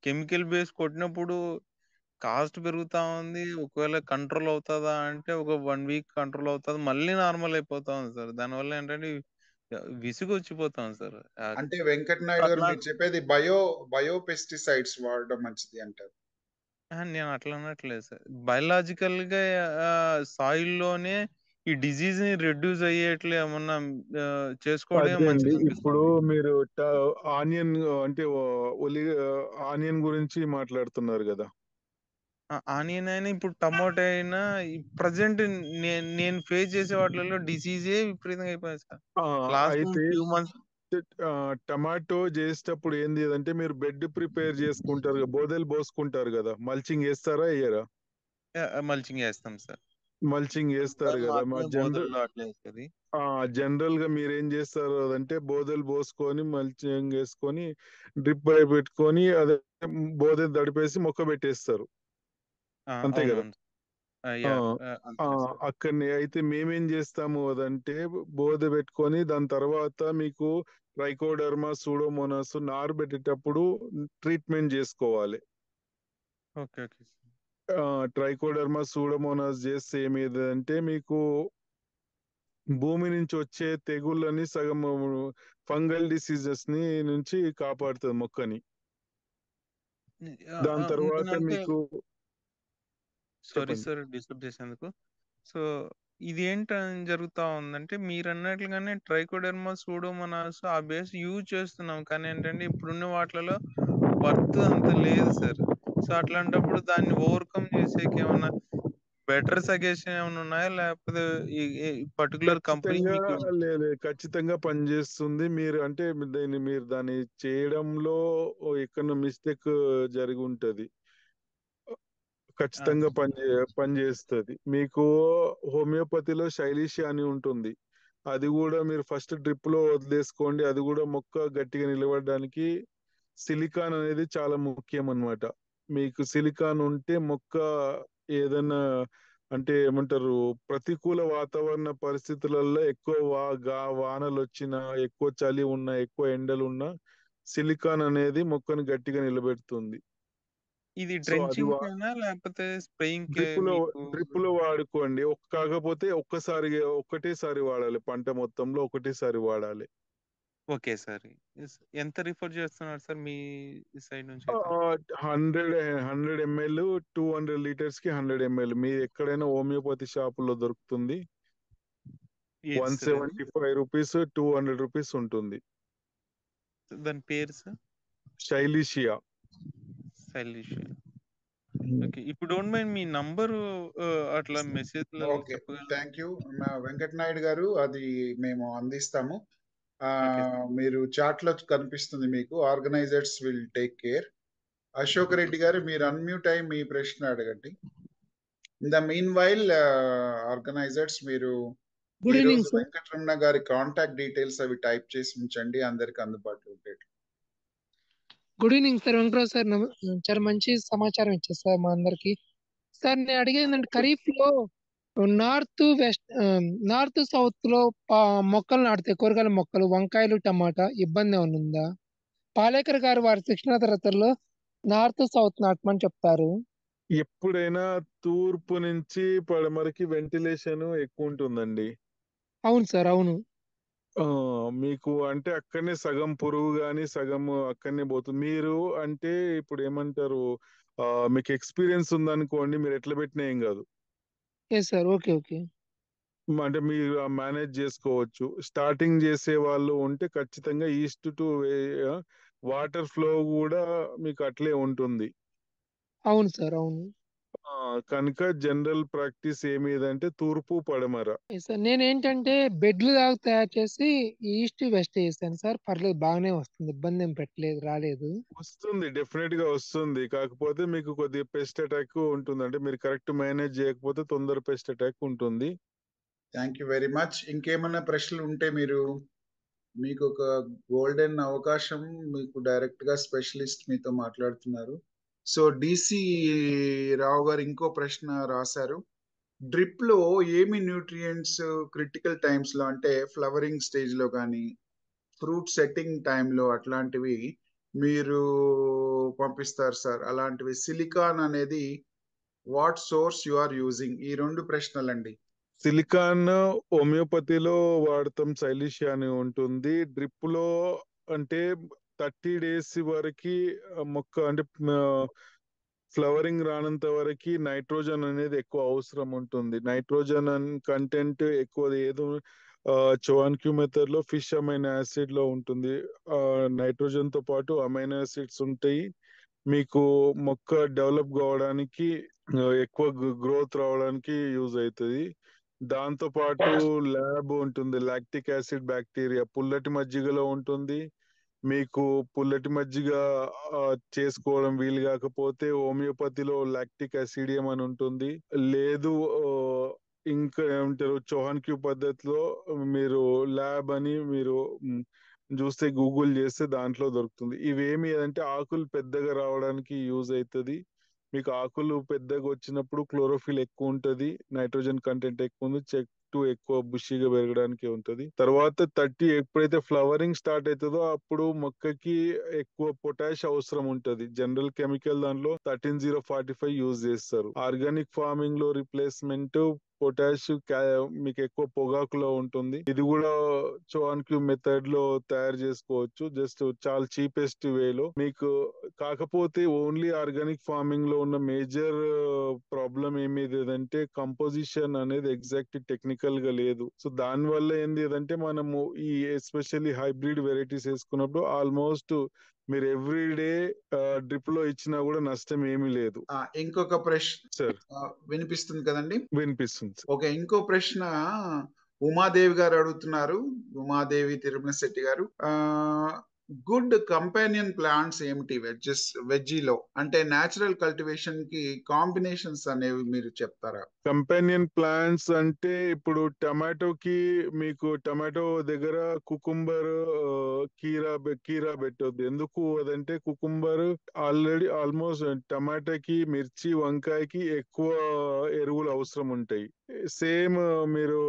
D: కెమికల్ బేస్ కొట్టినప్పుడు కాస్ట్ పెరుగుతా ఉంది. ఒకవేళ కంట్రోల్ అవుతుందా అంటే ఒక 1 వీక్ కంట్రోల్ అవుతుంది, మళ్ళీ నార్మల్ అయిపోతా ఉంది సార్. దానివల్ల ఏంటంటే విసుగు వచ్చిపోతాం సార్.
B: అంటే వెంకట్ నాయుడు గారు
D: అట్లా
B: మీరు చెప్పేది బయో పెస్టిసైడ్స్ వాడడం మంచిది అంటారు.
D: నేను అట్లా అనట్లేదు సార్. బయలాజికల్ గా సాయిల్ లోనే ఈ డిసీజ్ ని రెడ్యూస్ అయ్యేట్లు ఏమన్నా చేసుకోవడమే
C: అదే అండి,
D: మంచిది
C: ఇప్పుడు
D: అనిపిస్తుంది.
C: మీరు ఆనియన్ అంటే ఒలి ఆనియన్ గురించి మాట్లాడుతున్నారు కదా.
D: ఆనియన్ అయినా ఇప్పుడు టమాటో అయినా ప్రజెంట్ నేను ఫేస్ చేసే వాటిలో డిసీజే విపరీతంగా అయిపోయింది సార్. లాస్ట్
C: అయితే
D: ఫ్యూ మంత్స్
C: టమాటో చేసేటప్పుడు ఏంది అంటే మీరు బెడ్ ప్రిపేర్ చేసుకుంటారు కదా, బోదెలు పోసుకుంటారు కదా, మల్చింగ్ వేస్తారా వేయరా?
D: మల్చింగ్ వేస్తాం సార్.
C: మల్చింగ్ వేస్తారు కదా. మా
D: బోధల్లో అట్లా వేస్తుంది.
C: జనరల్ గా మీరు ఏం చేస్తారు అంటే బోదెలు పోసుకొని మల్చింగ్ వేసుకొని డ్రిప్ పైప్ పెట్టుకొని అదే బోదెలు తడిపేసి మొక్క పెట్టేస్తారు, అంతే కదా.
D: అవునవును.
C: ఆ,
D: అంతే సార్.
C: అక్కడనే అయితే మేమేం చేస్తాము అదంటే బోదె పెట్టుకొని దాని తర్వాత మీకు ట్రైకోడర్మా సూడోమోనాస్ నారు పెట్టేటప్పుడు ట్రీట్మెంట్ చేసుకోవాలి.
D: Okay okay.
C: ట్రైకోడర్మా సూడోమోనాస్ చేస్తే ఏమేదంటే మీకు భూమి నుంచి వచ్చే తెగుళ్ళని సగం ఫంగల్ డిసీజెస్ ని నుంచి కాపాడుతుంది మొక్కని. దాని తర్వాత
D: నేనంటే
C: మీకు
D: సారీ
C: చెప్పండి.
D: సార్ డిస్టర్బ్ చేసేందుకు. సో ఇది ఏంటని జరుగుతా ఉందంటే మీరు అన్నట్లుగానే ట్రైకోడెర్మా సూడోమోనాస్ ఆ బేస్ యూజ్ చేస్తున్నాం. కానీ ఏంటంటే ఇప్పుడున్న వాటిలలో వర్త్ అంత లేదు సార్. సో అట్లాంటప్పుడు దాన్ని ఓవర్కమ్ చేసేకి ఏమన్నా బెటర్ సజెషన్ ఏమైనా ఉన్నాయా? లేకపోతే ఈ పర్టికులర్ కంపెనీ
C: ఖచ్చితంగా
D: మీకు
C: లేదు, ఖచ్చితంగా పనిచేస్తుంది. మీరు అంటే మీరు దాన్ని చేయడంలో ఎక్కడ మిస్టేక్ జరిగి ఉంటది. ఖచ్చితంగా పనిచేస్తుంది. మీకు హోమియోపతిలో శైలిషి అని ఉంటుంది. అది కూడా మీరు ఫస్ట్ డ్రిప్ లో వదిలేసుకోండి. అది కూడా మొక్క గట్టిగా నిలబడడానికి సిలికాన్ అనేది చాలా ముఖ్యం అన్నమాట. మీకు సిలికాన్ ఉంటే మొక్క ఏదైనా అంటే ఏమంటారు, ప్రతికూల వాతావరణ పరిస్థితులలో ఎక్కువ వానలు వచ్చినా, ఎక్కువ చలి ఉన్నా, ఎక్కువ ఎండలు ఉన్నా సిలికాన్ అనేది మొక్కను గట్టిగా నిలబెడుతుంది.
D: ఇది
C: సో అది
D: డ్రెంచింగ్ కేనా లేకపోతే స్ప్రేయింగ్ కే
C: డ్రిప్ లో
D: మీకు?
C: వాడుకోండి. కాకపోతే ఒకటేసారి వాడాలి. పంట మొత్తంలో ఒకటేసారి వాడాలి.
D: ఒకేసారి. ఎంత రిఫర్ చేస్తున్నారు సార్ మీ సైడ్ నుంచి అయితే?
C: 100 ml 200 లీటర్స్ కి 100 ml మీరు ఎక్కడైనా హోమియోపతి షాపుల్లో దొరుకుతుంది.
D: ఏది సార్ అది?
C: 175 రూపీస్ 200 రూపీస్ ఉంటుంది.
D: దాని పేరు సార్?
C: శైలిషియా.
D: సైలిషియా. ఓకే. ఇప్పుడు డోంట్ మైండ్ మీ నంబరు అట్లా మెసేజ్‌లలో
B: ఓకే,
D: చెప్పగలరా?
B: థ్యాంక్ యూ వెంకట నాయుడు గారు. అది మేము అందిస్తాము.
D: ఓకే.
B: మీరు చాట్ లో కనిపిస్తుంది మీకు. Organisers will take care. Ashok Reddy గారు, మీరు అన్మ్యూట్ అయి మీ ప్రశ్న అడగండి. In the mean while organisers, మీరు
E: గుడ్
B: ఈ
E: ఈవినింగ్
B: రోజు
E: సార్.
B: వెంకటరమణ గారి కాంటాక్ట్ డీటెయిల్స్ అవి టైప్ చేసి ఉంచండి, అందరికి అందుబాటులో ఉంటాయి.
E: Good evening sir. Venkatarao sir చాలా మంచి సమాచారం ఇచ్చారు సార్ మా అందరికి. సార్ నేను అడిగేది ఏంటంటే ఖరీఫ్ లో నార్త్ వెస్ట్ నార్త్ సౌత్ లో మొక్కలు నాటితే కూరగాయల మొక్కలు, వంకాయలు, టమాటా ఇబ్బంది ఏమైనా ఉందా? పాలేకర్ గారు వారి శిక్షణ తరగతుల్లో నార్త్ సౌత్ నాటమని చెప్తారు.
C: ఎప్పుడైనా తూర్పు నుంచి పడమరకి వెంటిలేషన్ ఎక్కువ ఉంటుందండి.
E: అవును సార్, అవును.
C: మీకు అంటే అక్కడనే సగం పురుగు గాని సగం అక్కడనే పోతుంది. మీరు అంటే ఇప్పుడు ఏమంటారు, మీకు ఎక్స్పీరియన్స్ ఉందనుకోండి, మీరు ఎట్లా పెట్టినా ఏం కాదు.
E: Yes sir. Okay, okay.
C: అంటే మీరు మేనేజ్ చేసుకోవచ్చు. స్టార్టింగ్ చేసే వాళ్ళు ఉంటే ఖచ్చితంగా ఈస్ట్ టు వాటర్ ఫ్లో కూడా మీకు అట్లే ఉంటుంది.
E: అవును సార్, అవును.
C: కనుక జనరల్ ప్రాక్టీస్ ఏమిదంటే తూర్పు పడమర.
E: Yes sir. నేనేంటంటే బెడ్లు దాకా తయారు చేసి ఈస్ట్ వెస్ట్ చేశాను సార్. పర్లేదు, బాగానే వస్తుంది. ఇబ్బంది ఏం పెట్టలేదు, రాలేదు.
C: వస్తుంది, డెఫినెట్ గా వస్తుంది. కాకపోతే మీకు కొద్దిగా పెస్ట్ అటాక్ ఉంటుంది. అంటే మీరు కరెక్ట్ మేనేజ్ చేయకపోతే తొందర పెస్ట్ అటాక్ ఉంటుంది.
B: Thank you very much. ఇంకేమన్నా ప్రశ్నలు ఉంటే మీకు ఒక గోల్డెన్ అవకాశం. మీకు డైరెక్ట్ గా స్పెషలిస్ట్ మీతో మాట్లాడుతున్నారు. సో డిసి రావు గారు ఇంకో ప్రశ్న రాశారు. డ్రిప్ లో ఏమి న్యూట్రియంట్స్ క్రిటికల్ టైమ్స్ లో, అంటే ఫ్లవరింగ్ స్టేజ్ లో కానీ ఫ్రూట్ సెట్టింగ్ టైంలో అట్లాంటివి మీరు పంపిస్తారు సార్? అలాంటివి సిలికాన్ అనేది what source you are using? ఈ రెండు ప్రశ్నలండి.
C: సిలికాన్ హోమియోపతిలో వాడతాం, శైలిషియా అని ఉంటుంది. డ్రిప్ లో అంటే 30 days వరకు మొక్క అంటే ఫ్లవరింగ్ రానంత వరకు నైట్రోజన్ అనేది ఎక్కువ అవసరం ఉంటుంది. నైట్రోజన్ కంటెంట్ ఎక్కువ ఏదో చోవాన్క్యూ మెథడ్ లో ఫిష్ అమైనో యాసిడ్ లో ఉంటుంది. నైట్రోజన్ తో పాటు అమైనో యాసిడ్స్ ఉంటాయి. మీకు మొక్క డెవలప్ కావడానికి ఎక్కువ గ్రోత్ రావడానికి యూజ్ అవుతుంది. దాంతో పాటు ల్యాబ్ ఉంటుంది, లాక్టిక్ యాసిడ్ బ్యాక్టీరియా పుల్లటి మజ్జిగలో ఉంటుంది. మీకు పుల్లటి మజ్జిగ చేసుకోవడం వీలు కాకపోతే హోమియోపతిలో లాక్టిక్ యాసిడియం అని ఉంటుంది. లేదు ఇంకా ఏమంటారు, చౌహాన్ క్యూ పద్ధతిలో మీరు ల్యాబ్ అని మీరు చూస్తే గూగుల్ చేస్తే దాంట్లో దొరుకుతుంది. ఇవేమి అంటే ఆకులు పెద్దగా రావడానికి యూజ్ అవుతుంది. మీకు ఆకులు పెద్దగా వచ్చినప్పుడు క్లోరోఫిల్ ఎక్కువ ఉంటది, నైట్రోజన్ కంటెంట్ ఎక్కువ ఉంది, చెట్టు ఎక్కువ బుషిగా పెరగడానికి ఉంటది. తర్వాత 30 ఎప్పుడైతే ఫ్లవరింగ్ స్టార్ట్ అవుతుందో అప్పుడు మొక్కకి ఎక్కువ పొటాష్ అవసరం ఉంటది. జనరల్ కెమికల్ దాంట్లో 13045 యూజ్ చేస్తారు. ఆర్గానిక్ ఫార్మింగ్ లో రిప్లేస్మెంట్ పొటాష్ మీకు ఎక్కువ పొగాకులో ఉంటుంది. ఇది కూడా చోవాన్ క్యూ మెథడ్ లో తయారు చేసుకోవచ్చు, జస్ట్ చాలా చీపెస్ట్ వేలో మీకు. కాకపోతే ఓన్లీ ఆర్గానిక్ ఫార్మింగ్ లో ఉన్న మేజర్ ప్రాబ్లం ఏమిదంటే కంపోజిషన్ అనేది ఎగ్జాక్ట్ టెక్నికల్ గా లేదు. సో దాని వల్ల ఏంది అంటే మనము ఈ ఎస్పెషల్లీ హైబ్రిడ్ వెరైటీస్ వేసుకున్నప్పుడు ఆల్మోస్ట్ మీరు ఎవ్రీడే డ్రిప్ లో ఇచ్చినా కూడా నష్టం ఏమీ లేదు.
B: ఇంకొక ప్రశ్న
C: సార్
B: వినిపిస్తుంది కదండి?
C: వినిపిస్తుంది.
B: ఓకే, ఇంకో ప్రశ్న ఉమాదేవి గారు అడుగుతున్నారు. ఉమాదేవి తిరుమల శెట్టి గారు, గుడ్ కంపానియన్ ప్లాంట్స్ ఏమిటి వెజ్జీలో? అంటే న్యాచురల్ కల్టివేషన్ కి కాంబినేషన్స్ అనేవి మీరు చెప్తారా?
C: కంపానియన్ ప్లాంట్స్ అంటే ఇప్పుడు టమాటోకి మీకు టమాటో దగ్గర కుకుంబర్ కీరా పెట్టొద్దు. ఎందుకు అదంటే కుకుంబర్ ఆల్రెడీ ఆల్మోస్ట్ టమాటాకి, మిర్చి, వంకాయకి ఎక్కువ ఎరువులు అవసరం ఉంటాయి. సేమ్ మీరు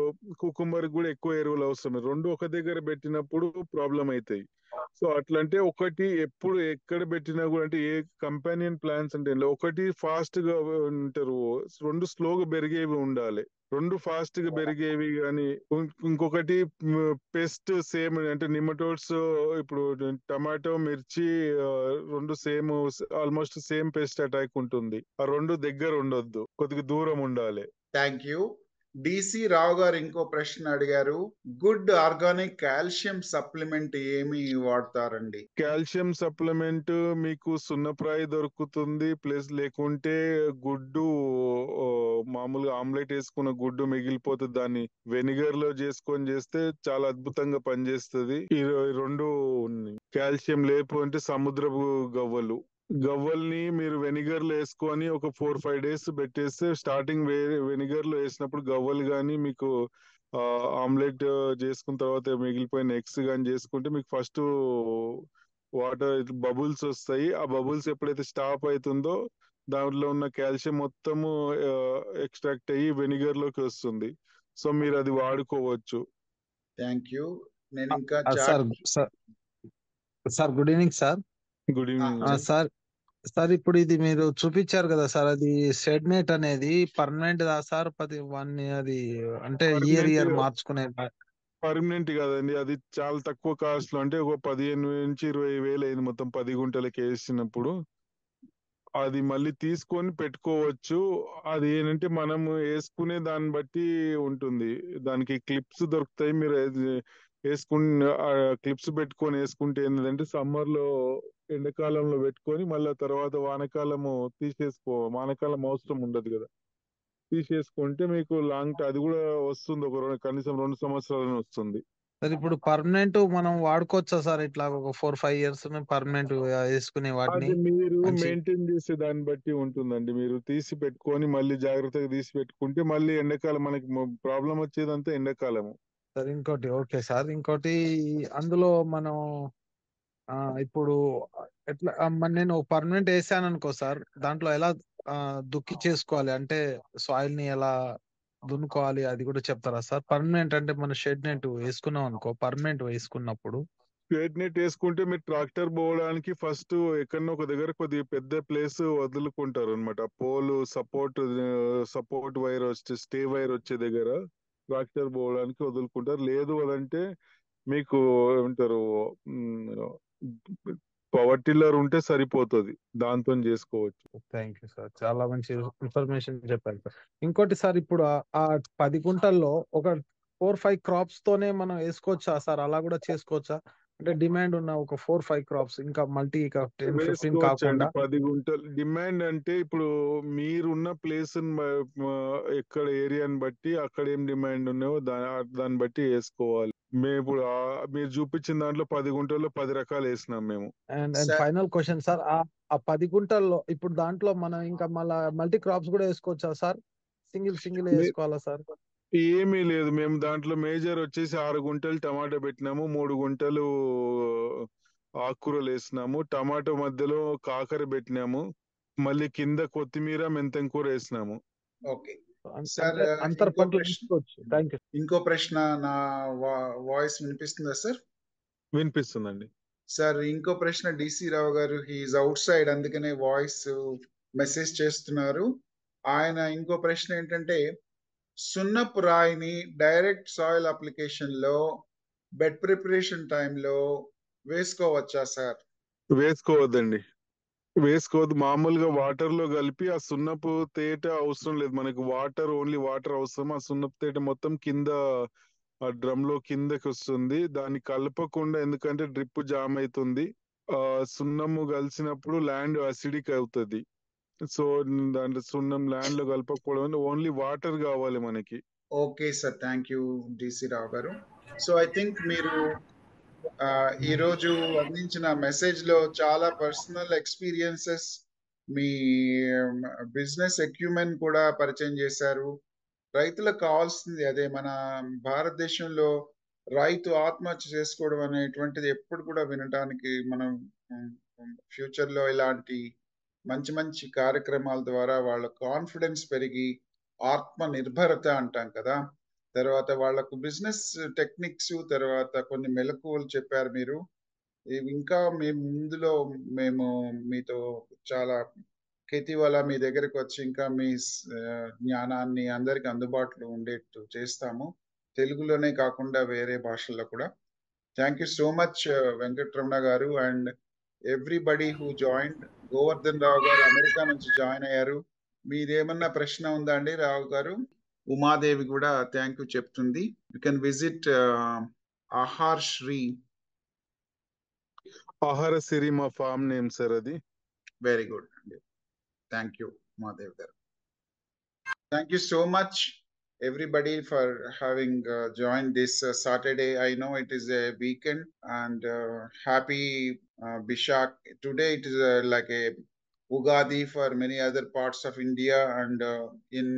C: కుకుంబర్ కూడా ఎక్కువ ఎరువులు అవసరం. రెండు ఒక దగ్గర పెట్టినప్పుడు ప్రాబ్లం అవుతాయి. సో అట్లంటే ఒకటి ఎప్పుడు ఎక్కడ పెట్టినా కూడా అంటే ఏ కంపానియన్ ప్లాంట్స్ అంటే ఒకటి ఫాస్ట్ గా ఉంటారు, రెండు స్లోగా పెరిగేవి ఉండాలి. రెండు ఫాస్ట్ గా పెరిగేవి కానీ ఇంకొకటి పెస్ట్ సేమ్ అంటే నిమటోడ్స్. ఇప్పుడు టమాటో, మిర్చి రెండు same almost same pest attack ఉంటుంది. ఆ రెండు దగ్గర ఉండొద్దు, కొద్దిగా దూరం ఉండాలి.
B: Thank you. డిసి రావు గారు ఇంకో ప్రశ్న అడిగారు. గుడ్ ఆర్గానిక్ కాల్షియం సప్లిమెంట్ ఏమి వాడతారండి?
C: కాల్షియం సప్లిమెంట్ మీకు సున్నప్రాయి దొరుకుతుంది, ప్లస్ లేకుంటే గుడ్డు మామూలుగా ఆమ్లెట్ వేసుకున్న గుడ్డు మిగిలిపోతుంది, దాన్ని వెనిగర్ లో చేసుకొని చేస్తే చాలా అద్భుతంగా పనిచేస్తుంది. ఈ రెండు కాల్షియం లేకపోతే సముద్రపు గవ్వల్ని మీరు వెనిగర్ లో వేసుకొని ఒక 4-5 days పెట్టేస్తే స్టార్టింగ్ వెనిగర్ లో వేసినప్పుడు గవ్వలు గానీ మీకు ఆమ్లెట్ చేసుకున్న తర్వాత మిగిలిపోయిన ఎగ్స్ గానీ చేసుకుంటే మీకు ఫస్ట్ వాటర్ బబుల్స్ వస్తాయి. ఆ బబుల్స్ ఎప్పుడైతే స్టాప్ అవుతుందో దాంట్లో ఉన్న కాల్షియం మొత్తము ఎక్స్ట్రాక్ట్ అయ్యి వెనిగర్ లోకి వస్తుంది. సో మీరు అది వాడుకోవచ్చు.
B: Thank you. నేను ఇంకా
F: sir good evening sir.
C: Good evening
F: sir ఇప్పుడు ఇది మీరు చూపించారు కదా సార్, అది షెడ్ నెట్ అనేది పర్మనెంట్ దా సార్? అది అంటే ఇయర్ మార్చుకునే
C: పర్మనెంట్ కాదండి, అది చాలా తక్కువ కాస్ట్ లో, అంటే ఒక 15,000-20,000 అయింది మొత్తం 10 గుంటలకి వేసినప్పుడు. అది మళ్ళీ తీసుకొని పెట్టుకోవచ్చు. అది ఏంటంటే మనం వేసుకునే దాన్ని బట్టి ఉంటుంది. దానికి క్లిప్స్ దొరుకుతాయి, మీరు వేసుకుని క్లిప్స్ పెట్టుకొని వేసుకుంటే ఏంటంటే సమ్మర్ లో ఎండాకాలంలో పెట్టుకొని మళ్ళీ తర్వాత వానకాలము వానకాలం అవసరం ఉండదు కదా, తీసేసుకుంటే మీకు లాంగ్ అది కూడా వస్తుంది, కనీసం 2 సంవత్సరాలను వస్తుంది.
F: సార్ ఇప్పుడు పర్మనెంట్ మనం వాడుకోవచ్చా సార్? ఇట్లా ఒక 4-5 years పర్మనెంట్ వేసుకునే వాటిని
C: అది మీరు మెయింటైన్ చేసే దాన్ని బట్టి ఉంటుందండి. మీరు తీసి పెట్టుకొని మళ్ళీ జాగ్రత్తగా తీసి పెట్టుకుంటే మళ్ళీ ఎండాకాలం మనకి ప్రాబ్లం వచ్చేదంతా ఎండాకాలము.
F: సార్ ఓకే సార్, ఇంకోటి అందులో మనం ఇప్పుడు ఎట్లా నేను పర్మనెంట్ వేసాను అనుకో సార్, దాంట్లో ఎలా దుక్కి చేసుకోవాలి, అంటే సాయిల్ ని ఎలా దున్నుకోవాలి అది కూడా చెప్తారా సార్? పర్మనెంట్ అంటే మన షెడ్ నెట్ వేసుకున్నాం అనుకో, పర్మనెంట్ వేసుకున్నప్పుడు
C: షెడ్ నెట్ వేసుకుంటే మీరు ట్రాక్టర్ పోవడానికి ఫస్ట్ ఎక్కడో ఒక దగ్గర కొద్దిగా పెద్ద ప్లేస్ వదులుకుంటారు అనమాట. పోలు సపోర్ట్ వైర్ స్టే వైర్ వచ్చే దగ్గర ట్రాక్టర్ పోవడానికి వదులుకుంటారు. లేదు అదంటే మీకు ఏమంటారు పవర్ టిల్లర్ ఉంటే సరిపోతుంది, దాంతో చేసుకోవచ్చు.
F: థ్యాంక్ యూ సార్, చాలా మంచి ఇన్ఫర్మేషన్ చెప్పారు సార్. ఇంకోటి సార్, ఇప్పుడు ఆ 10 గుంటల్లో ఒక 4-5 crops తోనే మనం వేసుకోవచ్చా సార్? అలా కూడా చేసుకోవచ్చా? అంటే డిమాండ్ ఉన్న ఒక 4-5 crops ఇంకా మల్టీ 10-15 కాకుండా
C: 10 గుంటలు డిమాండ్ అంటే ఇప్పుడు మీరున్న ప్లేస్ ఎక్కడ ఏరియాని బట్టి అక్కడ ఏం డిమాండ్ ఉన్నాయో దాన్ని బట్టి వేసుకోవాలి. మేము ఇప్పుడు మీరు చూపించిన దాంట్లో 10 గుంటల్లో 10 రకాలు వేసినాం మేము.
F: అండ్ ఫైనల్ క్వశ్చన్ సార్, ఆ 10 గుంటల్లో ఇప్పుడు దాంట్లో మనం ఇంకా మళ్ళా మల్టీ క్రాప్స్ కూడా వేసుకోవచ్చా సార్? సింగిల్ వేసుకోవాలా సార్?
C: ఏమీ లేదు, మేము దాంట్లో మేజర్ వచ్చేసి 6 గుంటలు టమాటో పెట్టినాము, 3 గుంటలు ఆకుకూరలు వేసినాము, టమాటో మధ్యలో కాకర పెట్టినాము, మళ్ళీ కింద కొత్తిమీర మెంతం కూర వేసినాము.
B: ఓకే సార్, ఇంకో ప్రశ్న నా వాయిస్ వినిపిస్తుందా సార్?
C: వినిపిస్తుందండి
B: సార్. ఇంకో ప్రశ్న డిసి రావు గారు, హీఈస్ అవుట్ సైడ్, అందుకనే వాయిస్ మెసేజ్ చేస్తున్నారు. ఆయన ఇంకో ప్రశ్న ఏంటంటే, సున్నపు రాయిని డైరెక్ట్ సాయిల్ అప్లికేషన్ లో బెడ్ ప్రిపరేషన్ టైంలో వేసుకోవచ్చా సార్?
C: వేసుకోవద్దండి, వేసుకోవద్దు. మామూలుగా వాటర్ లో కలిపి ఆ సున్నపు తేట అవసరం లేదు మనకి, ఓన్లీ వాటర్ అవసరం. ఆ సున్నపు తేట మొత్తం కింద ఆ డ్రమ్ లో కిందకి వస్తుంది, దాన్ని కలపకుండా, ఎందుకంటే డ్రిప్ జామ్ అవుతుంది. సున్నము కలిసినప్పుడు ల్యాండ్ అసిడిక్ అవుతుంది. సో దాంట్లో సున్నం ల్యాండ్ లో కలపకపోవడం, ఓన్లీ వాటర్ కావాలి మనకి.
B: Okay sir, thank you DC Rao గారు. సో ఐ థింక్ మీరు ఈరోజు అందించిన మెసేజ్ లో చాలా పర్సనల్ ఎక్స్పీరియన్సెస్, మీ బిజినెస్ ఎక్యూమెన్ కూడా పరిచయం చేశారు. రైతులకు కావాల్సింది అదే. మన భారతదేశంలో రైతు ఆత్మహత్య చేసుకోవడం అనేటువంటిది ఎప్పుడు కూడా వినటానికి మనం ఫ్యూచర్ లో ఇలాంటి మంచి మంచి కార్యక్రమాల ద్వారా వాళ్ళ కాన్ఫిడెన్స్ పెరిగి ఆత్మ నిర్భరత అంటాం కదా, తర్వాత వాళ్ళకు బిజినెస్ టెక్నిక్స్, తర్వాత కొన్ని మెలకువలు చెప్పారు మీరు. ఇంకా మీ ముందులో మేము మీతో చాలా ఇటీవల మీ దగ్గరకు వచ్చి ఇంకా మీ జ్ఞానాన్ని అందరికి అందుబాటులో ఉండేట్టు చేస్తాము, తెలుగులోనే కాకుండా వేరే భాషల్లో కూడా. Thank you so much Venkataramana గారు and everybody who joined. Govardhan Rao గారు అమెరికా నుంచి జాయిన్ అయ్యారు. మీదేమన్నా ప్రశ్న ఉందా అండి రావు గారు? ఉమాదేవి కూడా థ్యాంక్ యూ చెప్తుంది. You can visit Aahar Sri.
C: Ahara Siri మా ఫామ్ నేమ్ సార్ అది.
B: వెరీ గుడ్ అండి, థ్యాంక్ యూ ఉమాదేవి గారు. Thank you so much everybody for having joined this Saturday. I know it is a weekend and happy Bishak. Today it is like a Ugadi for many other parts of India, and in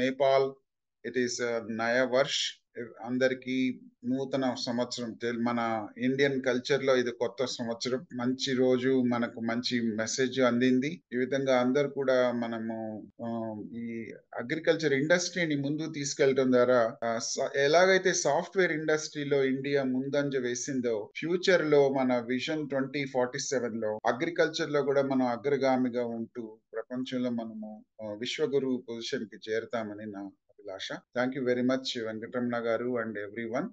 B: Nepal it is Naya Varsh. అందరికి నూతన సంవత్సరం. మన Indian culture లో ఇది కొత్త సంవత్సరం, మంచి రోజు, మనకు మంచి మెసేజ్ అందింది. ఈ విధంగా అందరు కూడా మనము ఈ అగ్రికల్చర్ ఇండస్ట్రీని ముందుకు తీసుకెళ్లడం ద్వారా ఎలాగైతే సాఫ్ట్వేర్ ఇండస్ట్రీలో ఇండియా ముందంజ వేసిందో, ఫ్యూచర్ లో మన విజన్ 2047 లో అగ్రికల్చర్ లో కూడా మనం అగ్రగామిగా ఉంటూ ప్రపంచంలో మనము విశ్వగురు పొజిషన్ కి చేరుతామని నా అభిలాష. Thank you very much Venkataramana గారు అండ్ ఎవ్రీవన్.